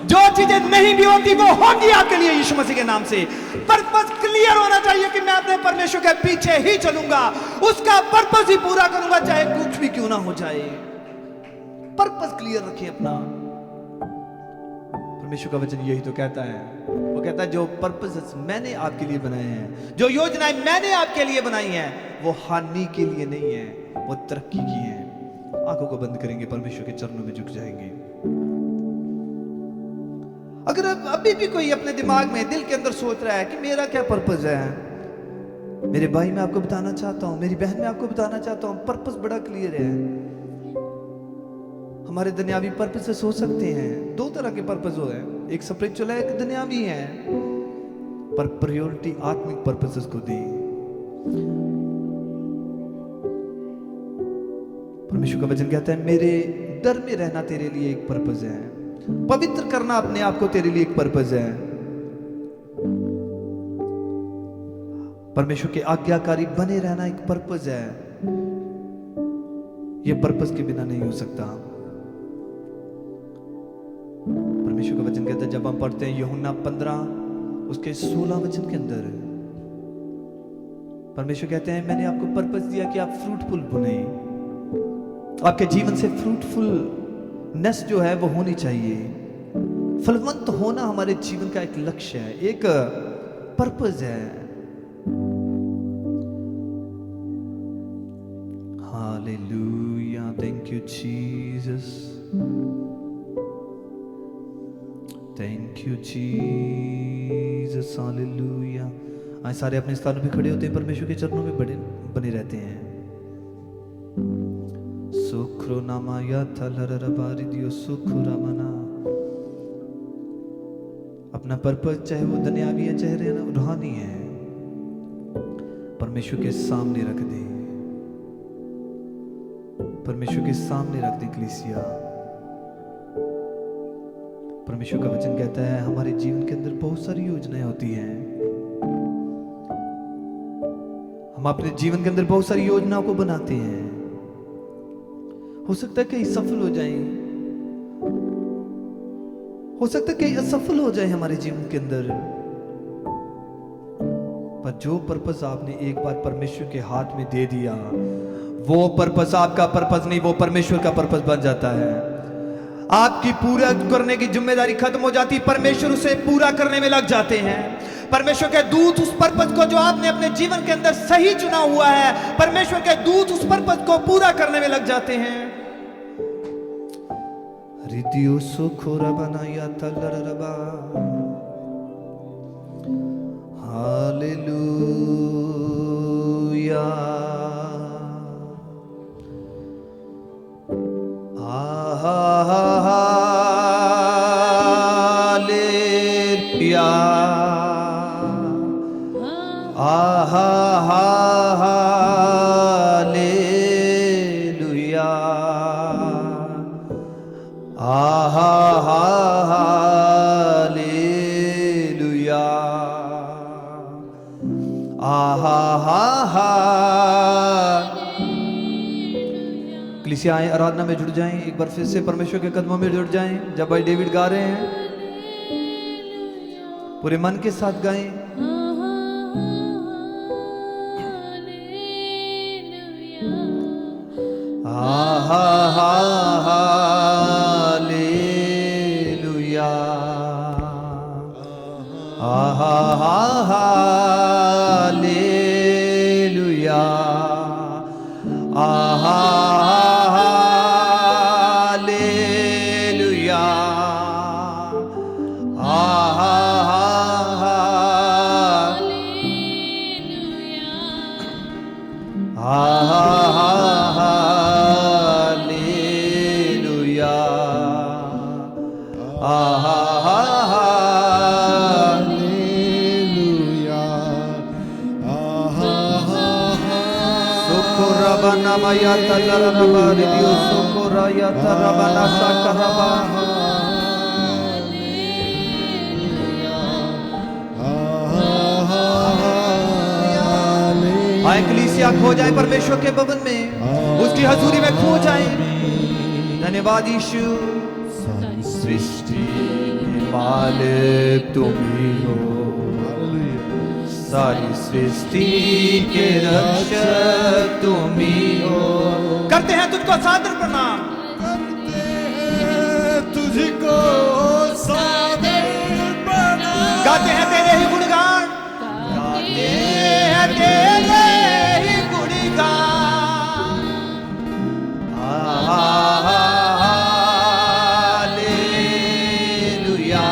जो चीजें नहीं भी होती वो होंगी आपके लिए यीशु मसीह के नाम से। पर्पस क्लियर होना चाहिए कि मैं अपने परमेश्वर के पीछे ही चलूंगा, उसका पर्पस ही पूरा करूंगा, चाहे कुछ भी क्यों ना हो जाए। पर्पस क्लियर रखिए अपना। परमेश्वर का वचन यही तो कहता है, वो कहता है जो पर्पस मैंने आपके लिए बनाए हैं, जो योजनाएं मैंने आपके लिए बनाई हैं, वो हानि के लिए नहीं है, वो तरक्की की है। आंखों को बंद करेंगे, परमेश्वर के चरणों में झुक जाएंगे। अगर अभी भी कोई अपने दिमाग में, दिल के अंदर सोच रहा है कि मेरा क्या पर्पस है, मेरे भाई मैं आपको बताना चाहता हूं, मेरी बहन मैं आपको बताना चाहता हूं, पर्पस बड़ा क्लियर है। हमारे दुनियावी पर्पस से सोच सकते हैं। 2 तरह के पर्पस हो है, एक स्पिरिचुअल है, एक दुनियावी है, पर प्रायोरिटी आत्मिक पर्पसेस को दी। परमेश्वर का वचन कहता है मेरे डर में रहना तेरे लिए एक पर्पस है, पवित्र करना अपने आप को तेरे लिए एक पर्पस है, परमेश्वर के आज्ञाकारी बने रहना एक पर्पस है। यह पर्पस के बिना नहीं हो सकता। परमेश्वर का वचन कहता है, जब हम पढ़ते हैं यूहन्ना 15 उसके 16 वचन के अंदर, परमेश्वर कहते हैं मैंने आपको पर्पस दिया कि आप फ्रूटफुल बने, आपके जीवन से फ्रूटफुलनेस जो है वो होनी चाहिए। फलवंत होना हमारे जीवन का एक लक्ष्य है, एक पर्पस है। Hallelujah, thank you Jesus, thank you Jesus, hallelujah. आज सारे अपने स्थानों पे खड़े होते हैं, परमेश्वर के चरणों में बने रहते हैं। सुखरो नामाया थलरबारी दियो सुखुरामना। अपना पर्पस चाहे वो दुनियावी है चाहे रूहानी है, परमेश्वर के सामने रख दे, परमेश्वर के सामने रख दे कलीसिया। परमेश्वर का वचन कहता है हमारे जीवन के अंदर बहुत सारी योजनाएं होती हैं, हम अपने जीवन के अंदर बहुत सारी योजनाओं को बनाते हैं, हो सकता है कहीं सफल हो जाएं, हो सकता है कहीं असफल हो जाए हमारे जीवन के अंदर, पर जो पर्पस आपने एक बार परमेश्वर के हाथ में दे दिया, वो पर्पस आपका पर्पस नहीं, वो परमेश्वर का पर्पस बन जाता है। आपकी पूरा करने की जिम्मेदारी खत्म हो जाती, परमेश्वर उसे पूरा करने में लग जाते हैं। परमेश्वर के दूत उस पर्पस को जो आपने अपने जीवन के अंदर सही चुना हुआ है, परमेश्वर के दूत उस पर्पस को पूरा करने में लग जाते हैं। रिदियो सुखोरा बनाया तलरबा, हालेलुया, हालेलुया, हालेलुया, हालेलुया, कलीसिया आए, आराधना में जुड़ जाएं, एक बार फिर से परमेश्वर के कदमों में जुड़ जाएं। जब भाई डेविड गा रहे हैं पूरे मन के साथ गाएं। Hallelujah, hallelujah, hallelujah, Maya talaraba redio socoraya tarabana sakaraba. आए कलीसिया खो जाए परमेश्वर के भवन में, उसकी हजूरी में खो जाए। धन्यवाद यीशु। सृष्टि के मालिक तुम ही हो, सारी सृष्टि के रक्षक तुम ही हो। करते हैं तुझको सादर प्रणाम, करते हैं तुझको सादर प्रणाम, गाते हैं तेरे ही गुणगान, गाते हैं तेरे ही गुणगान। हालेलुया,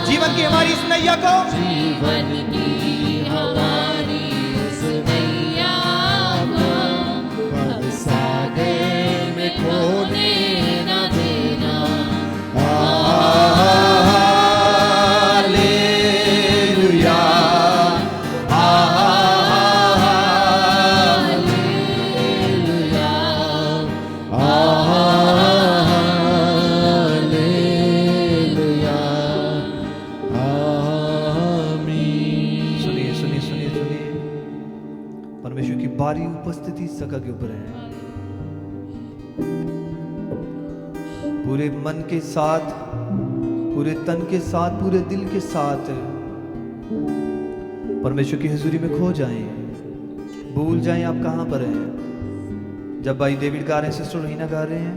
जीवन की हमारी इस नैया को, जीवन की हमारी इस नैया इस जगह के ऊपर है। पूरे मन के साथ, पूरे तन के साथ, पूरे दिल के साथ परमेश्वर की हुजूरी में खो जाएं। भूल जाएं आप कहां पर हैं। जब भाई डेविड गा रहे हैं, सिस्टर रोहिना गा रहे हैं,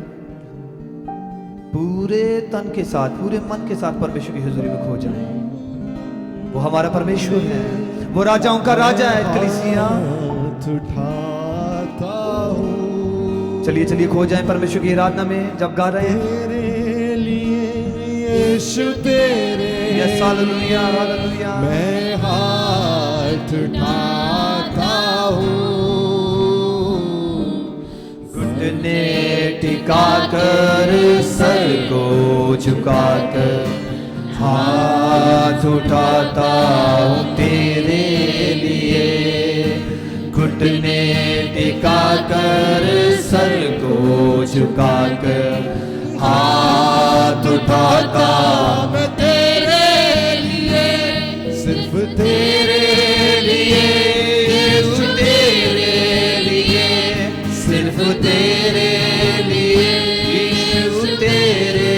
पूरे तन के साथ, पूरे मन के साथ परमेश्वर की हुजूरी में खो जाएं। वो हमारा परमेश्वर है, वो राजाओं का राजा है। कलीसिया हाथ उठाता हूँ चलिए चलिए खो जाएं परमेश्वर की आराधना में जब गा रहे हैं। तेरे लिए यीशु तेरे यस हालेलुया हालेलुया। मैं हाथ उठाता हूँ घुटने टिकाकर सर को झुकाकर हाथ उठाता हूँ तेरे लिए। घुटने टिकाकर सर को झुकाकर हाथ उठाता मैं तेरे लिए, सिर्फ तेरे लिए, यीशु तेरे लिए, सिर्फ तेरे लिए, यीशु तेरे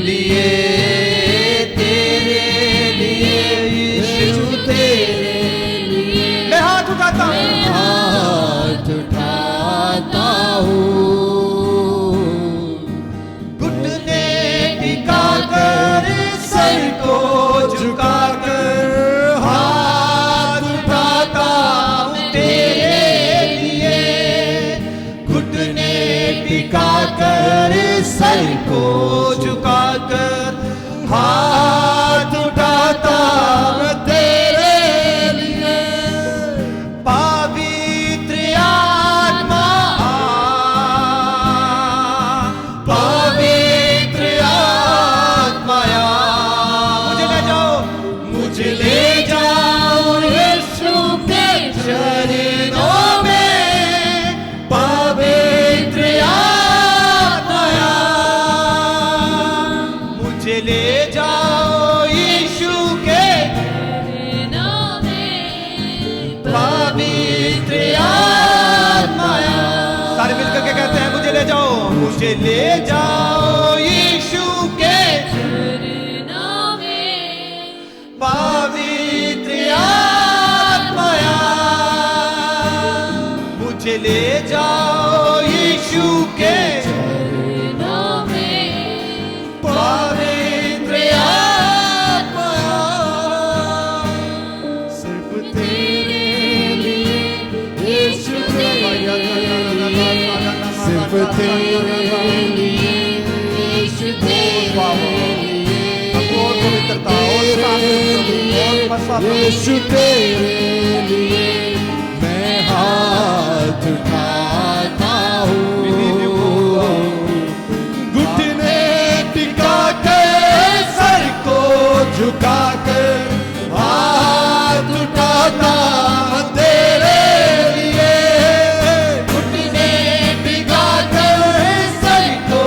लिए, तेरे लिए, यीशु तेरे लिए। मैं हाथ उठाता हूँ, हाथ उठाता हूँ घुटने टिकाकर सर को झुकाकर हाथ उठाता हूँ तेरे लिए। घुटने टिकाकर सर को झुकाकर हाथ उठाता मैं तेरे लिए। पवित्र आत्मा पवित्र आत्माया मुझे ले जाओ, मुझे ले जाओ यीशु के चरणों में। पवित्र आत्माया मुझे ले जाओ यीशु के पवित्र आत्माया। सारे मिलकर के कहते हैं मुझे ले जाओ, मुझे ले जाओ यीशु के पवित्र आत्माया। मुझे ले जाओ यीशु के पवित्र आत्माया। सिर्फ तेरे लिए यीशु तेरे लिए, सिर्फ तेरे लिए यीशु तेरे और पवित्रता और सामर्थ्य और मसाफा यीशु तेरे लिए मैं हाथ उठाता हूँ। घुटने टिकाकर सर को झुकाकर हाथ उठाता तेरे लिए। घुटने टिकाकर सर को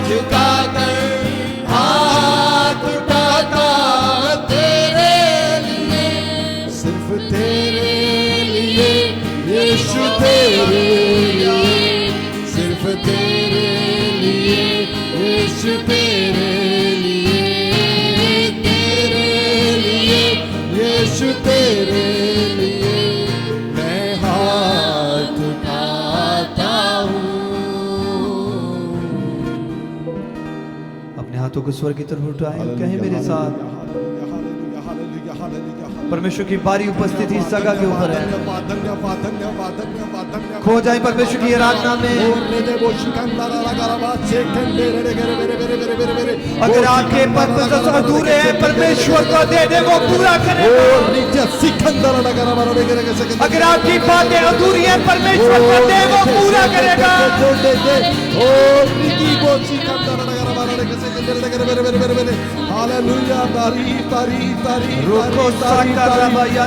झुकाकर हाथ उठाता तेरे लिए, सिर्फ तेरे लिए यीशु तेरे लिए, सिर्फ तेरे लिए यीशु तेरे लिए, तेरे लिए यीशु तेरे लिए मैं हाथ उठाता हूँ। अपने हाथों को स्वर की तरफ उठाएं, कहें मेरे साथ परमेश्वर की बारी उपस्थिति इस जगह के ऊपर है। खो जाए परमेश्वर की आराधना में। अगर आपके पर्पस अधूरे हैं परमेश्वर को दे दे, वो पूरा करेगा। अगर आपकी बातें अधूरी हैं परमेश्वर को दे, वो पूरा करेगा। हालेलुया, तारीफ तारीफ तारीफ। रुको साका रबाया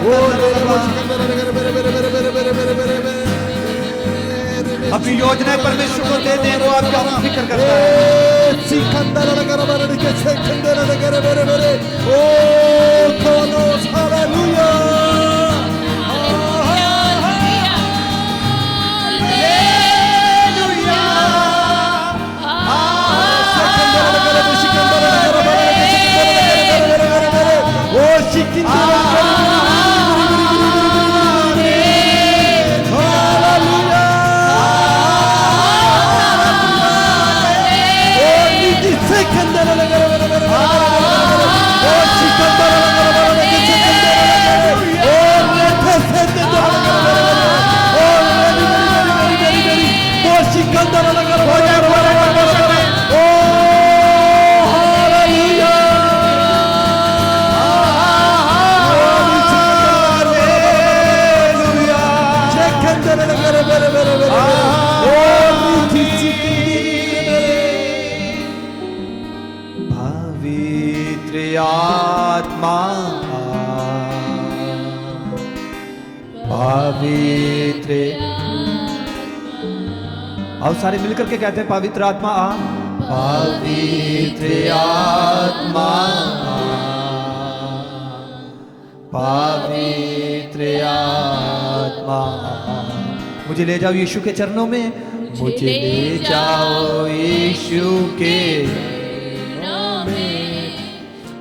अपनी योजनाएं परमेश्वर को दे दे, वो आपका फिक्र करता है। सिकंदर लगा बरड़ के सिकंदर लगा बरड़ बरड़ ओ कोलोस हालेलुया। पवित्र आत्मा पवित्र। आओ सारे मिलकर के कहते हैं पवित्र आत्मा आ। पवित्र आत्मा पवित्र आत्मा मुझे ले जाओ यीशु के चरणों में। मुझे ले जाओ यीशु के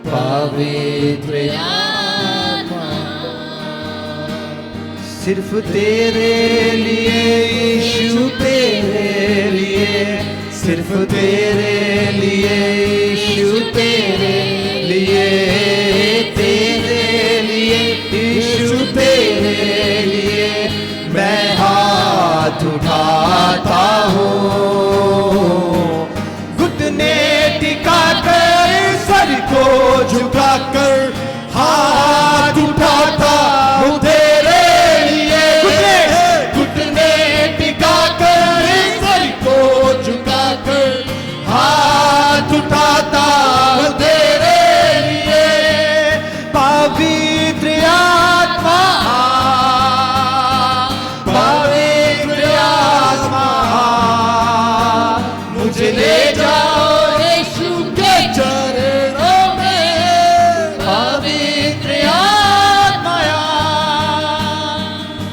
पवित्र आत्मा। सिर्फ तेरे लिए यीशु तेरे लिए, सिर्फ तेरे लिए यीशु तेरे लिए, तेरे लिए यीशु तेरे लिए मैं हाथ उठाता हूँ। घुटने टिका कर सर को झुका कर हाथ उठाता हूँ तेरे लिए। घुटने टिका कर सर को झुका कर हाथ उठाता हूँ तेरे लिए। पवित्र आत्मा पवित्र आत्मा मुझे ले जाओ यीशु के चरणों में। पवित्र आत्मा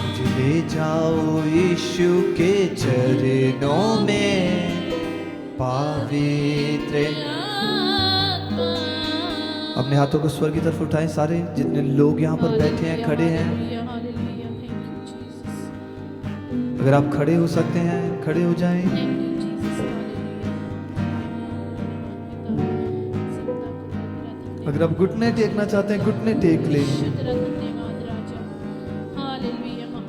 मुझे ले जाओ यीशु के चरणों में। पवित्र अपने हाथों को स्वर्ग की तरफ उठाएं सारे जितने लोग यहाँ पर बैठे हैं खड़े हैं। अगर आप खड़े हो सकते हैं खड़े हो जाएं। अगर आप घुटने टेकना चाहते हैं घुटने टेक लें।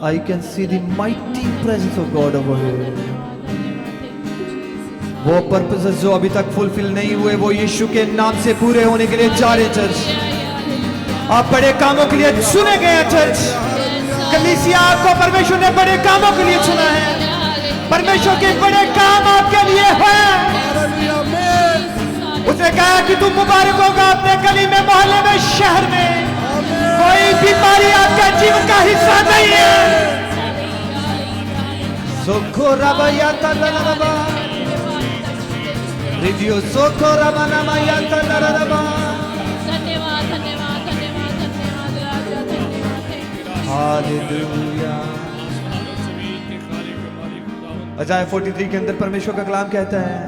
I can see the mighty presence of God over here. वो पर्पसेस जो अभी तक फुलफिल नहीं हुए वो यीशु के नाम से पूरे होने के लिए जा रहे चर्च। आप बड़े कामों के लिए चुने गए हैं चर्च। कलीसिया आपको परमेश्वर ने बड़े कामों के लिए चुना है। परमेश्वर के बड़े काम आपके लिए हैं। उसने कहा कि तुम मुबारक होगा अपने गली में, मोहल्ले में, शहर में। कोई बीमारी आपके जीवन का हिस्सा नहीं है। सोखो रबया तलरबा रिदियो सोखो रबना माया तलरबा। धन्यवाद धन्यवाद धन्यवाद धन्यवाद राजा धन्यवाद। हालेलुया। अजाय 43 के अंदर परमेश्वर का कलाम कहता है,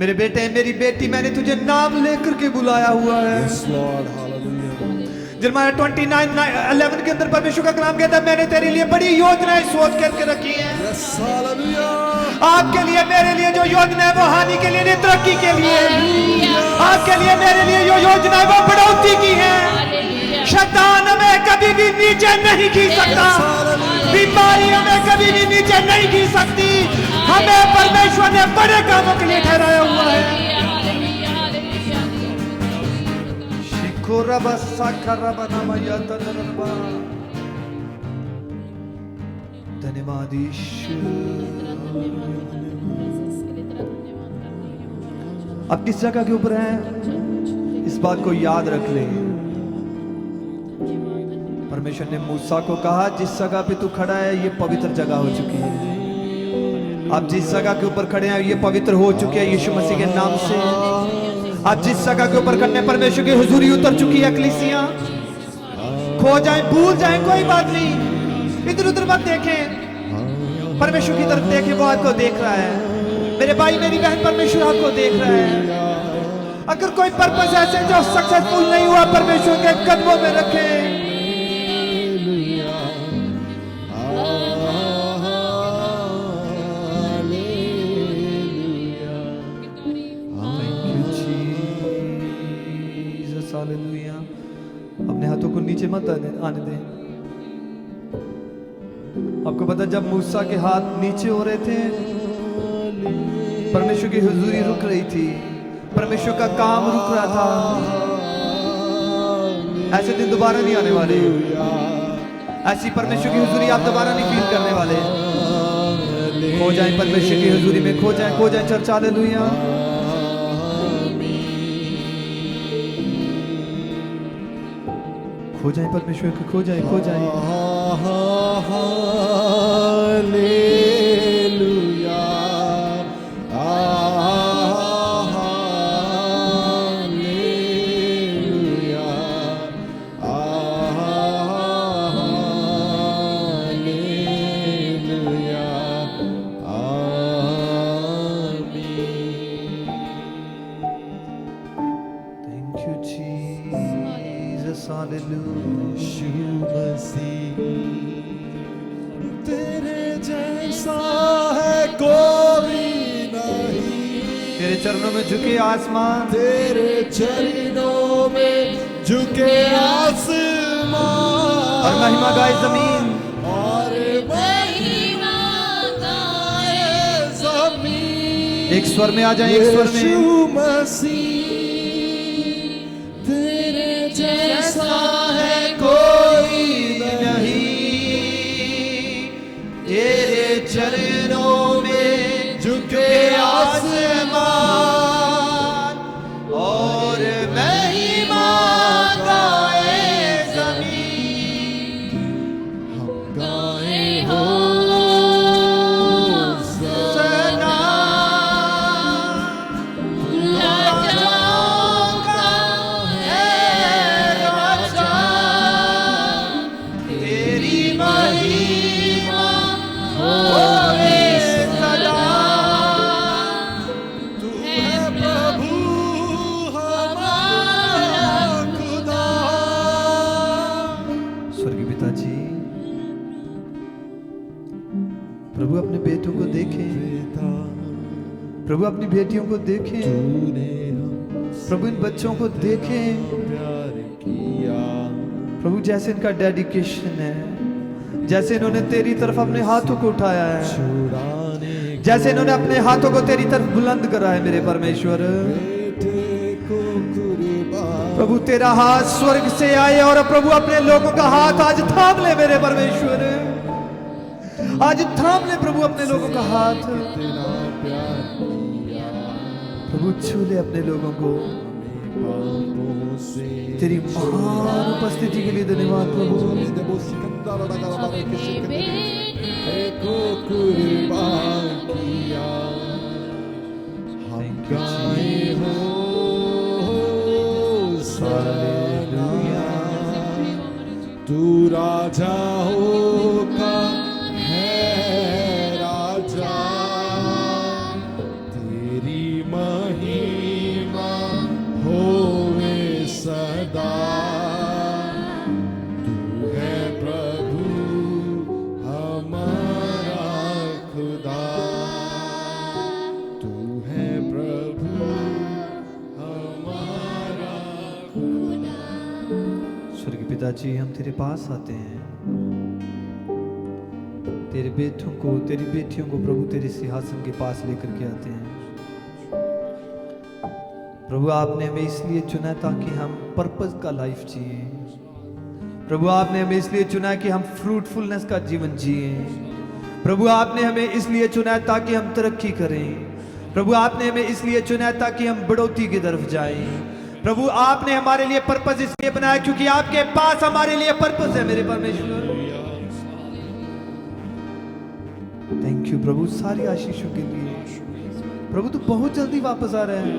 मेरे बेटे मेरी बेटी मैंने तुझे नाम लेकर के बुलाया हुआ है। Yes, Lord. Hallelujah. जर्माया 29:11 के अंदर परमेश्वर का कलाम कहता है, मैंने तेरे लिए बड़ी योजनाएं सोच करके रखी हैं। Yes, hallelujah. आपके लिए मेरे लिए जो योजना है वो हानि के लिए नहीं तरक्की के लिए। आपके लिए मेरे लिए जो योजना है वो बढ़ोतरी की है। शैतान हमें कभी भी नीचे नहीं खींच सकता। बीमारी हमें कभी भी नीचे नहीं खींच सकती। हमें परमेश्वर ने बड़े कामों के लिए ठहराया हुआ है। धन्यवाद आप किस जगह के ऊपर हैं इस बात को याद रख ले। परमेश्वर ने मूसा को कहा जिस जगह पे तू खड़ा है ये पवित्र जगह हो चुकी है। आप जिस जगह के ऊपर खड़े हैं ये पवित्र हो चुकी है यीशु मसीह के नाम से। आप जिस जगह के ऊपर खड़े हैं परमेश्वर की हुजूरी उतर चुकी है। कलीसिया खो जाए भूल जाए कोई बात नहीं, इधर उधर मत देखें, परमेश्वर की तरफ देखें, वो आपको देख रहा है। मेरे भाई मेरी बहन परमेश्वर आपको देख रहा है। अगर कोई पर्पस ऐसे जो सक्सेसफुल नहीं हुआ परमेश्वर के कदमों में रखें। हालेलुया। अपने हाथों को नीचे मत आने दें। आपको पता जब मूसा के हाथ नीचे हो रहे थे परमेश्वर की हुजूरी रुक रही थी, परमेश्वर का काम रुक रहा था। ऐसे दिन दोबारा नहीं आने वाले। ऐसी परमेश्वर की हुजूरी आप दोबारा नहीं फील करने वाले। खो जाए परमेश्वर की हुजूरी में, खो जाए चर्च। हालेलुया। खो जाए परमेश्वर को, खो जाए, खो जाए। हालेलुया, हालेलुया, हालेलुया, आमीन। Thank you Jesus, hallelujah। यीशु मसीह, तेरे जैसा है कोई नहीं, तेरे चरणों में झुके आसमान, तेरे चरणों में झुके आसमान, और महिमा गाए जमीन। और महिमा गाए जमीन। एक स्वर में आ जाए, एक स्वर में। यीशु मसीह, तेरे जैसा है कोई नहीं, तेरे चरणों में झुके आसमान, और महिमा गाए जमीन। हम गाए हो सना, राजाओं है राजा, तेरी महिमा होवे सदा। तू है प्रभु हमारा खुदा। स्वर्गीय पिताजी, प्रभु अपने बेटों को देखें, प्रभु अपनी बेटियों को देखें, तूने हमसे प्रभु इन बच्चों को देखें, प्यार किया, प्रभु जैसे इनका डेडिकेशन है, जैसे इन्होंने तेरी तरफ अपने हाथों को उठाया है, छुड़ाने जैसे इन्होंने अपने हाथों को तेरी तरफ बुलंद करा है मेरे परमेश्वर। बेटे को कुर्बान। प्रभु तेरा हाथ स्वर्ग से आए और प्रभु अपने लोगों का हाथ आज थाम ले मेरे परमेश्वर, आज थाम ले प्रभु अपने लोगों का हाथ। तेरा प्यार किया, प्रभु छू ले अपने लोगों को। पापों से तेरी महान उपस्थिति के लिए धन्यवाद प्रभु। बेटे को कुर्बान किया, हम गाए हो सना। तू राजाओं का है राजा, तेरी महिमा होवे सदा। तू है प्रभु हमारा खुदा, तू है प्रभु हमारा खुदा। स्वर्गीय पिताजी, हम तेरे पास आते हैं, तेरे बेटों को, तेरी बेटियों को प्रभु तेरे सिंहासन के पास लेकर के आते हैं। प्रभु आपने हमें इसलिए चुना ताकि हम पर्पस का लाइफ जिए। प्रभु आपने हमें इसलिए चुना कि हम फ्रूटफुलनेस का जीवन जिए। प्रभु आपने हमें इसलिए चुना ताकि हम तरक्की करें। प्रभु आपने हमें इसलिए चुना ताकि हम बढ़ोतरी की तरफ जाएं। प्रभु आपने हमारे लिए पर्पस इसलिए बनाया क्योंकि आपके पास हमारे लिए पर्पस है मेरे परमेश्वर। थैंक यू प्रभु सारी आशीषों के लिए। प्रभु तू बहुत जल्दी वापस आ रहा है,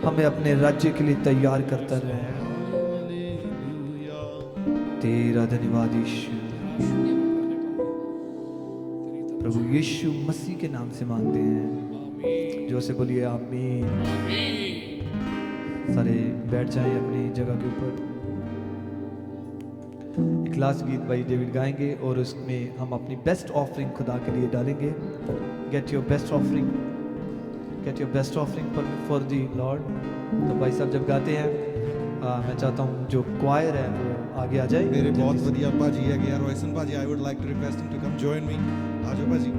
हमें अपने राज्य के लिए तैयार करता रहे। तेरा धन्यवाद यीशु। प्रभु यीशु मसीह के नाम से मांगते हैं, जो से बोलिए आमीन। सारे बैठ जाएं अपनी जगह के ऊपर। एक लास्ट गीत भाई डेविड गाएंगे और उसमें हम अपनी बेस्ट ऑफरिंग खुदा के लिए डालेंगे। Get your best offering, get your best offering for the Lord. तो भाई साहब जब गाते हैं मैं चाहता हूँ जो क्वायर है वो आगे आ जाए। मेरे बहुत वधिया भाजी है यार रोयसन भाजी। I would like to request him to come join me. आ जाओ भाजी।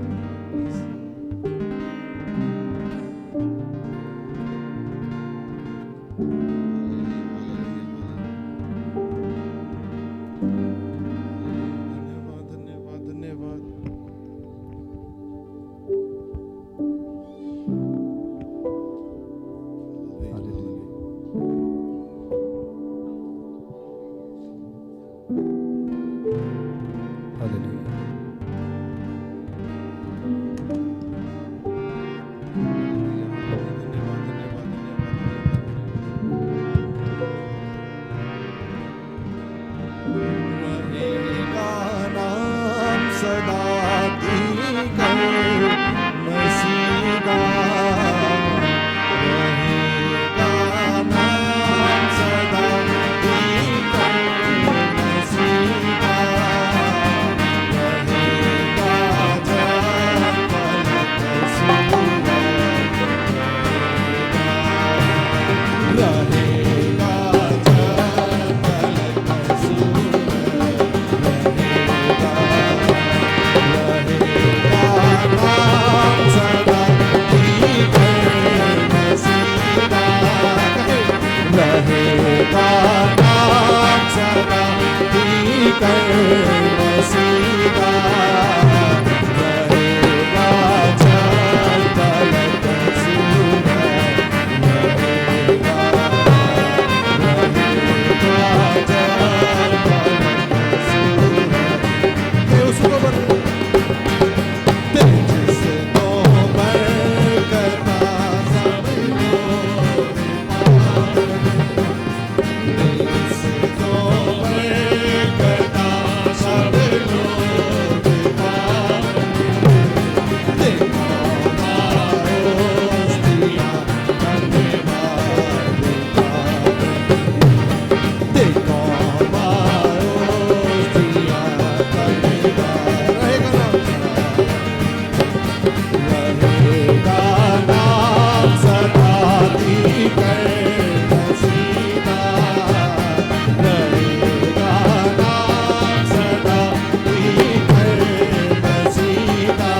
धन्यवाद धन्यवाद धन्यवाद। रहेगा नाम सदा टीकर मसीहा, रहेगा जब तलक सूरज, रहेगा जब तलक सूरज। ते उसको जिसको बरकता सब लोग जिसको बरकता सब लोग देखो मारोस्तिया धन्यवाद, देखो मारोस्तिया धन्यवाद। रहेगा नाम सदा टीकर मसीहा, रहेगा नाम सदा टीकर मसीहा,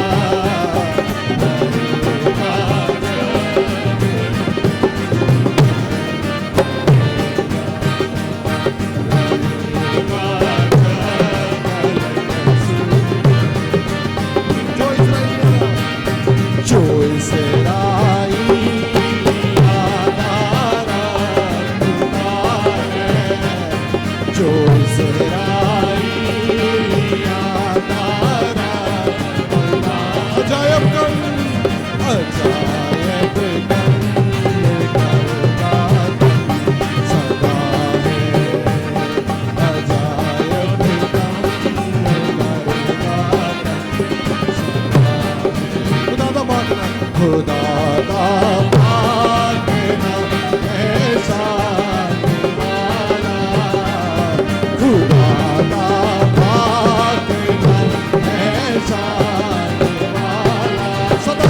जो इसराइली आधारा खुदा है, जो इसराइली आधारा खुदा। अजायब कम अजायब कम करता सदा है, अजायब कम करता खुदा दा मांगना, खुदा दा मांगना एहसान वाला, खुदा दा मांगना एहसान वाला। सदा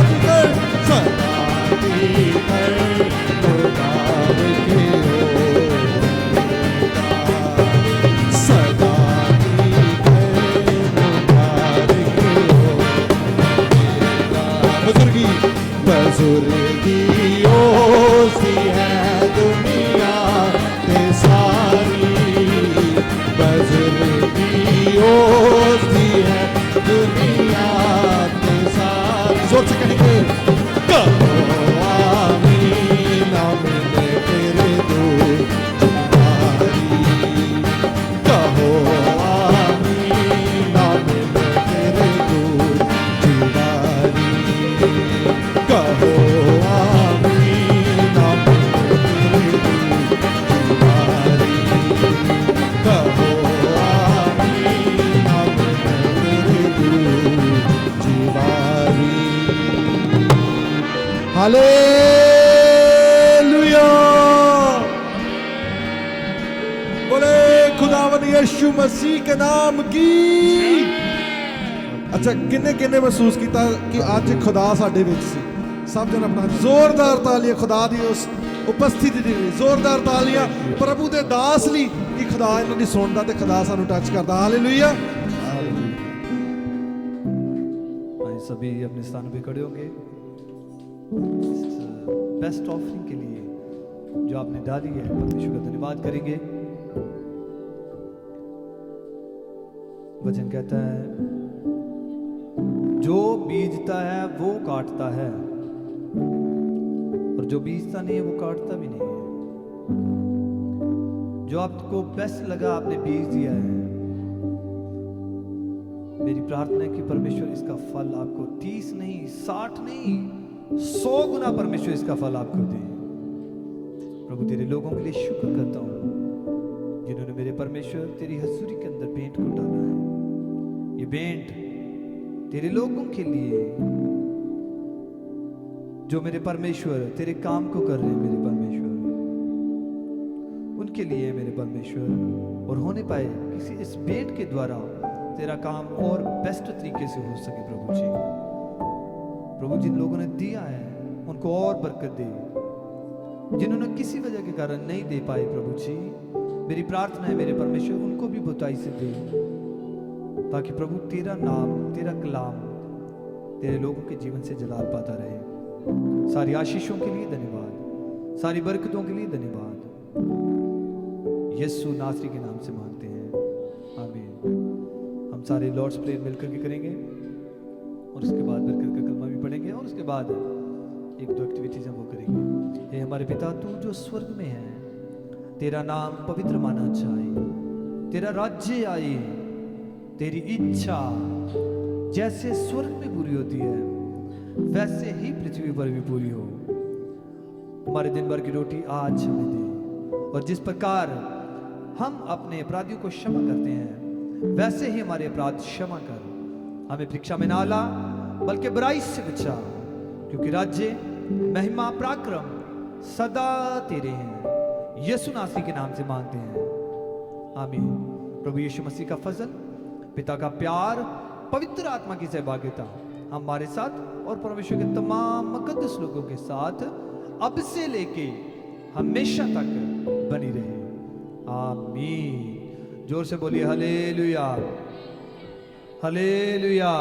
टीकर मुबारक हो, सदा टीकर मुबारक हो। बुजुर्गी बुजुर्गी ओसी है दुनिया ते सारी, बुजुर्गी ओसी है दुनिया ते सारी। जोर से कहेंगे कहो आमीन, मिले तेरे दूर तुम्हारी, कहो आमीन, मिले तेरे दूर तुम्हारी, कहो आमीन, मिले तेरे दूर तुम्हारी, कहो आमीन, मिले तेरे दूर तुम्हारी। हालेलुया, बोले खुदावन यीशु मसीह के नाम की। अच्छा किन्ने किन्ने महसूस किया कि आज खुदा साडे विच सी? सब जन अपना जोरदार तालियां खुदा दी उस उपस्थिति दी जोरदार तालियां प्रभु दे दास ली कि खुदा इन्हां दी सुनदा ते खुदा सानू टच करदा। हालेलुया। आइए सभी अपने स्थान पे खड़े होंगे। बेस्ट ऑफरिंग के लिए जो आपने डाली है परमेश्वर का धन्यवाद करेंगे। वचन कहता है जो बीजता है वो काटता है, और जो बीजता नहीं है वो काटता भी नहीं है। जो आपको बेस्ट लगा आपने बीज दिया है। मेरी प्रार्थना है कि परमेश्वर इसका फल आपको 30 नहीं 60 नहीं 100 गुना परमेश्वर इसका फल आपको दे। प्रभु तेरे लोगों के लिए शुक्र करता हूँ जिन्होंने मेरे परमेश्वर तेरी हजूरी के अंदर भेंट को डाला है। ये भेंट तेरे लोगों के लिए जो मेरे परमेश्वर तेरे काम को कर रहे हैं, मेरे परमेश्वर उनके लिए मेरे परमेश्वर, और होने पाए किसी इस भेंट के द्वारा तेरा काम और बेस्ट तरीके से हो सके। प्रभु जी, प्रभु जिन लोगों ने दिया है उनको और बरकत दे, जिन्होंने किसी वजह के कारण नहीं दे पाए प्रभु जी, मेरी प्रार्थना है मेरे परमेश्वर उनको भी बुताई से दे, ताकि प्रभु तेरा नाम तेरा कलाम तेरे लोगों के जीवन से जलाल पाता रहे। सारी आशीषों के लिए धन्यवाद, सारी बरकतों के लिए धन्यवाद। यीशु नासरी के नाम से मांगते हैं, आमीन। हम सारे लॉर्ड्स प्रेयर मिलकर के करेंगे और उसके बाद मिलकर के कलमा भी पढ़ेंगे और उसके बाद एक दो एक्टिविटीज हम वो करेंगे। हे हमारे पिता, तू जो स्वर्ग में है, तेरा नाम पवित्र माना जाए, तेरा राज्य आए, तेरी इच्छा जैसे स्वर्ग में पूरी होती है वैसे ही पृथ्वी पर भी पूरी हो। हमारे दिन भर की रोटी आज हमें दे, और जिस प्रकार हम अपने अपराधियों को क्षमा करते हैं वैसे ही हमारे अपराध क्षमा कर। हमें परीक्षा में ना ला बल्कि बुराई से बचा, क्योंकि राज्य, महिमा, पराक्रम सदा तेरे हैं। यीशु नासरी के नाम से मांगते हैं, आमीन। प्रभु यीशु मसीह का फजल, पिता का प्यार, पवित्र आत्मा की सहभागिता हमारे साथ और परमेश्वर के तमाम मुकद्दस लोगों के साथ अब से लेके हमेशा तक बनी रहे, आमीन। जोर से बोलिए हालेलुया, हालेलुया।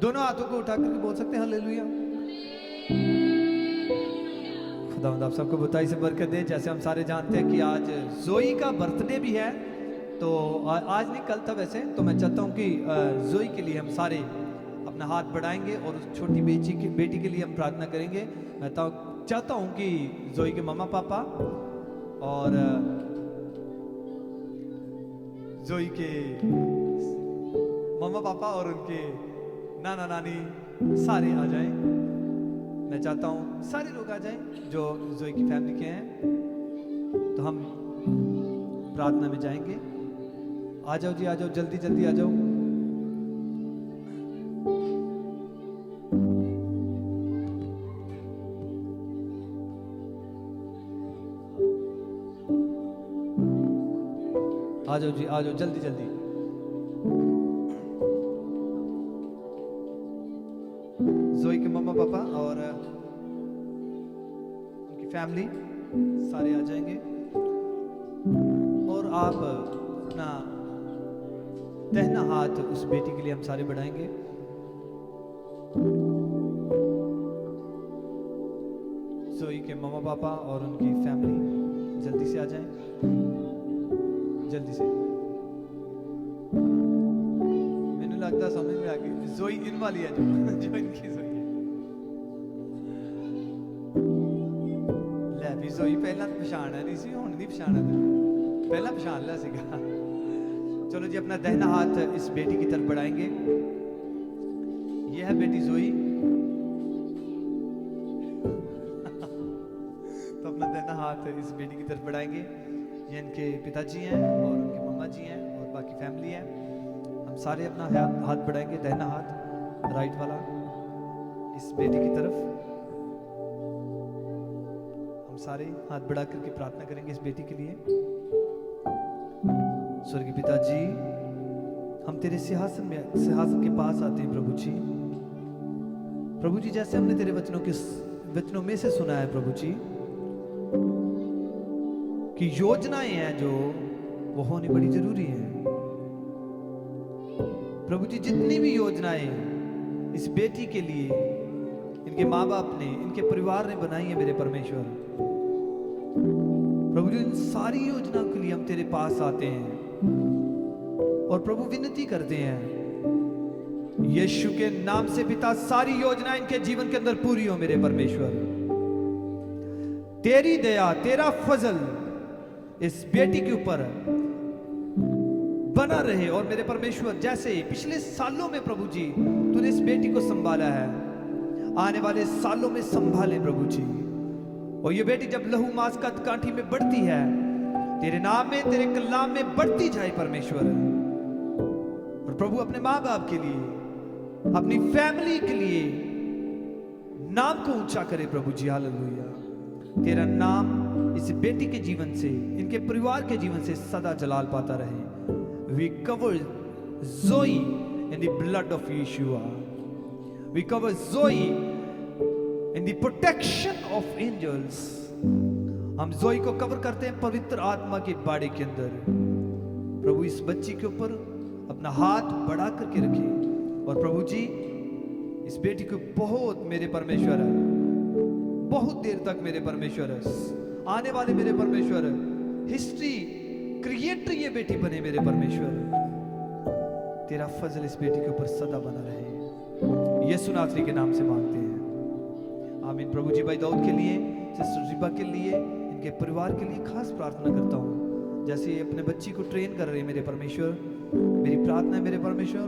दोनों हाथों को उठा करके बोल सकते हैं हालेलुया। खुदावंद आप सबको बुताई से बरकत दे। जैसे हम सारे जानते हैं कि आज जोई का बर्थडे भी है, तो आज नहीं कल था वैसे, तो मैं चाहता हूँ कि जोई के लिए हम सारे अपना हाथ बढ़ाएंगे और उस छोटी बेटी के लिए हम प्रार्थना करेंगे। मैं चाहता हूँ कि जोई के मम्मा पापा और जोई के मम्मा पापा और उनके नाना नानी सारे आ जाएं। मैं चाहता हूँ सारे लोग आ जाएं जो जोई की फैमिली के हैं, तो हम प्रार्थना में जाएंगे। आ जाओ जी, आ जाओ, जल्दी जल्दी आ जाओ। आ जाओ जी, आ जाओ, जल्दी जल्दी। जोई के मम्मा पापा और उनकी फैमिली सारे आ जाएंगे और आप अपना दाहिना हाथ उस बेटी के लिए हम सारे बढ़ाएंगे। जोई के मम्मा पापा और उनकी फैमिली जल्दी से आ जाएं, जल्दी से। मैंने लगता समझ में आ गई, जोई इन वाली है जो इनकी जोई है। ले भी जोई पहला पहचान नहीं सी, हुण नहीं पहचाना, पहला पहचान लिया सीगा। चलो जी, अपना दाहिना हाथ इस बेटी की तरफ बढ़ाएंगे। यह है बेटी जोई। तो अपना दाहिना हाथ इस बेटी की तरफ बढ़ाएंगे। ये इनके पिताजी हैं और उनके मम्मा जी हैं और बाकी फैमिली है। हम सारे अपना हाथ बढ़ाएंगे, दाहिना हाथ राइट वाला इस बेटी की तरफ। हम सारे हाथ बढ़ा करके प्रार्थना करेंगे इस बेटी के लिए। स्वर्गीय पिताजी, हम तेरे सिंहासन के पास आते हैं प्रभु जी। प्रभु जी, जैसे हमने तेरे वचनों में से सुना है प्रभु जी कि योजनाएं हैं जो वो होनी बड़ी जरूरी है। प्रभु जी, जितनी भी योजनाएं इस बेटी के लिए इनके माँ बाप ने, इनके परिवार ने बनाई है मेरे परमेश्वर, प्रभु जी, इन सारी योजनाओं के लिए हम तेरे पास आते हैं और प्रभु विनती करते हैं यीशु के नाम से पिता, सारी योजनाएं इनके जीवन के अंदर पूरी हो मेरे परमेश्वर। तेरी दया, तेरा फजल इस बेटी के ऊपर बना रहे और मेरे परमेश्वर, जैसे पिछले सालों में प्रभु जी तूने इस बेटी को संभाला है, आने वाले सालों में संभाले प्रभु जी। और ये बेटी जब लहू मांस का कांठी में बढ़ती है, तेरे नाम में, तेरे कलाम में बढ़ती जाए परमेश्वर। और प्रभु अपने माँ बाप के लिए, अपनी फैमिली के लिए नाम को ऊंचा करे प्रभु जी। हालेलुया। तेरा नाम इस बेटी के जीवन से, इनके परिवार के जीवन से सदा जलाल पाता रहे। We cover Zoe in the blood of Yeshua. We cover Zoe in the protection of angels. हम जोई को कवर करते हैं पवित्र आत्मा के बाड़े के अंदर। प्रभु इस बच्ची के ऊपर अपना हाथ बढ़ा करके रखिए और प्रभु जी इस बेटी को बहुत मेरे परमेश्वर बहुत देर तक मेरे परमेश्वर आने वाले मेरे परमेश्वर हिस्ट्री क्रिएटर ये बेटी बने मेरे परमेश्वर। तेरा फजल इस बेटी के ऊपर सदा बना रहे। यीशु नासरी के नाम से मांगते हैं, आमीन। प्रभु जी भाई दाऊद के लिए, सिस्टर रिबा के लिए, इनके परिवार के लिए खास प्रार्थना करता हूँ। जैसे अपने बच्ची को ट्रेन कर रहे हैं मेरे परमेश्वर, मेरी प्रार्थना है मेरे परमेश्वर,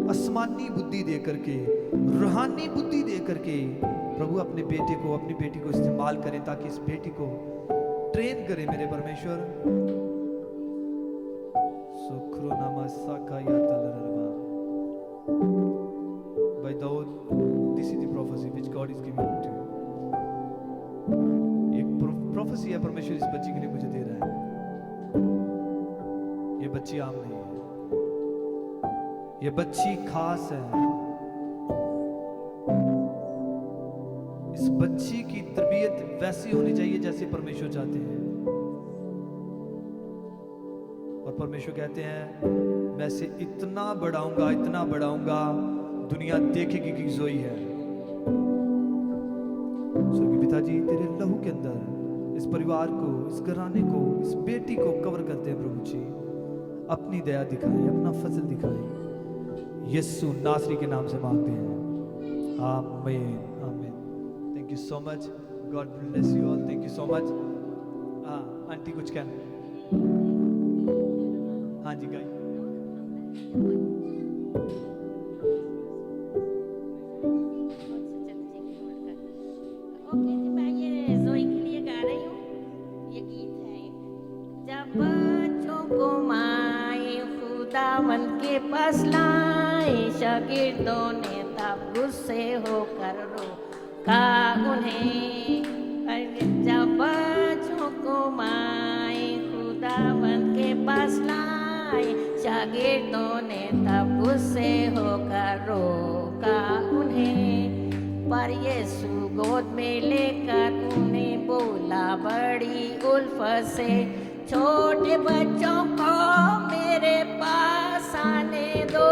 आसमानी बुद्धि दे करके, रूहानी बुद्धि दे करके प्रभु अपने बेटे को, अपनी बेटी को इस्तेमाल करें, ताकि इस बेटी को ट्रेन करें मेरे परमेश्वर। By Daud, this is the prophecy which God is giving to you. एक प्रोफेसी है परमेश्वर इस बच्ची के लिए मुझे दे रहा है। ये बच्ची आम नहीं है, ये बच्ची खास है। इस बच्ची की तरबियत वैसी होनी चाहिए जैसे परमेश्वर चाहते हैं। और परमेश्वर कहते हैं मैं इसे इतना बढ़ाऊंगा, इतना बढ़ाऊंगा, दुनिया देखेगी कि जोई है। स्वर्गीय पिताजी, तेरे लहू के अंदर इस परिवार को, इस घराने को, इस बेटी को कवर करते हैं प्रभु जी। अपनी दया दिखाएं, अपना फजल दिखाएं। यीशु नासरी के नाम से मांगते हैं, आमीन, आमीन। Thank you so much, God bless you all, thank you so much. Aunty कुछ कहना? हाँ जी गाई। ओके जी, मैं ये जोई के लिए गा रही हूँ। ये गीत है, जब बच्चों को माए खुदावन के पास लाए, शागिर्दों ने तब गुस्से होकर रोका उन्हें। जब बच्चों को माए खुदावन के पास लाए, शागिर्दों ने तब गुस्से होकर रोका उन्हें। पर यीशु गोद में लेकर उन्हें बोला बड़ी उल्फत से, छोटे बच्चों को मेरे पास आने दो,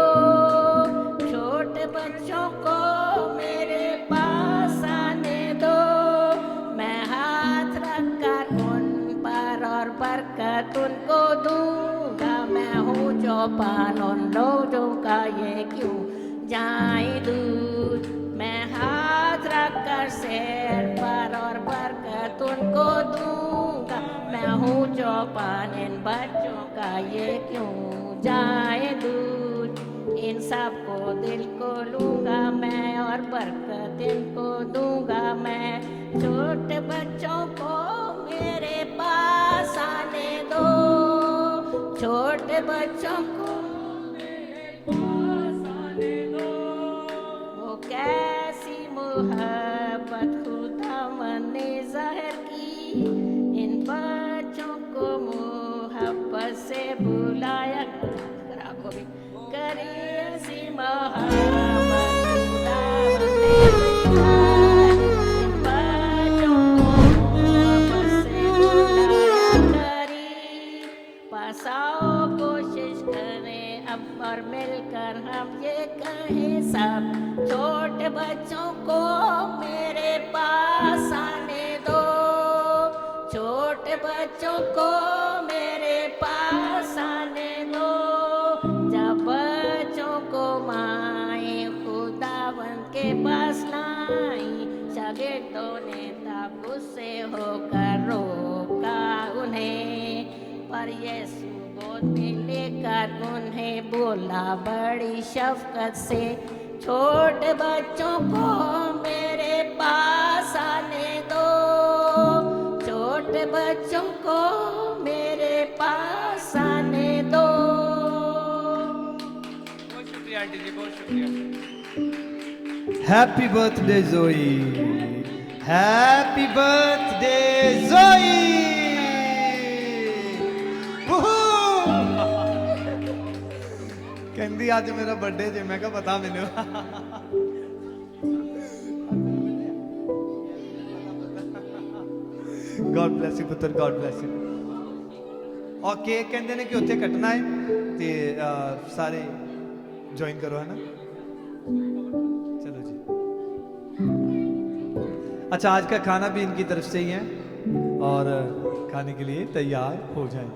छोटे बच्चों को मेरे पास आने दो। मैं हाथ रखकर उन पर और बरकत उनको दूंगा। मैं हूँ जो पान उन लोगों का ये क्यों जाए दूर। मैं हाथ रखकर सिर पर और बरकत उनको दूंगा। मैं हूँ जो पान इन बच्चों का ये क्यों जाए दूर। इन सब को दिल को लूंगा मैं और बरकत इनको दूंगा मैं। छोटे बच्चों को मेरे पास आने दो, छोटे बच्चों को मेरे पास आने दो। वो कैसी मोहब्बत खुदावन ने ज़ाहिर की, इन बच्चों को मोहब्बत से बुलाया। खराब हो गई करी ऐसी मोहब्बत खुदावन ने इन बच्चों को मोहब्बत से बुलाया करी। पास आओ कोशिश करें अब और मिलकर हम ये कहें सब, छोटे बच्चों को मेरे पास आने दो, छोटे बच्चों को मेरे पास आने दो। जब बच्चों को माए खुदावन के पास लाई, शागिर्दों ने तब गुस्से होकर रोका उन्हें। पर यीशु गोद में लेकर उन्हें बोला बड़ी शफकत से, छोटे बच्चों को मेरे पास आने दो, छोटे बच्चों को मेरे पास आने दो। बहुत शुक्रिया आंटी जी, बहुत शुक्रिया। हैप्पी बर्थडे जोई, हैप्पी बर्थडे जोई। कहती आज मेरा बर्थडे जे, मैं क्या पता मैंने। गॉड ब्लेस यू पुत्र, गॉड ब्लेस यू। और केक कहते ने कि उत्थे कटना है ते सारे ज्वाइन करो, है ना? चलो जी। अच्छा, आज का खाना भी इनकी तरफ से ही है और खाने के लिए तैयार हो जाएं।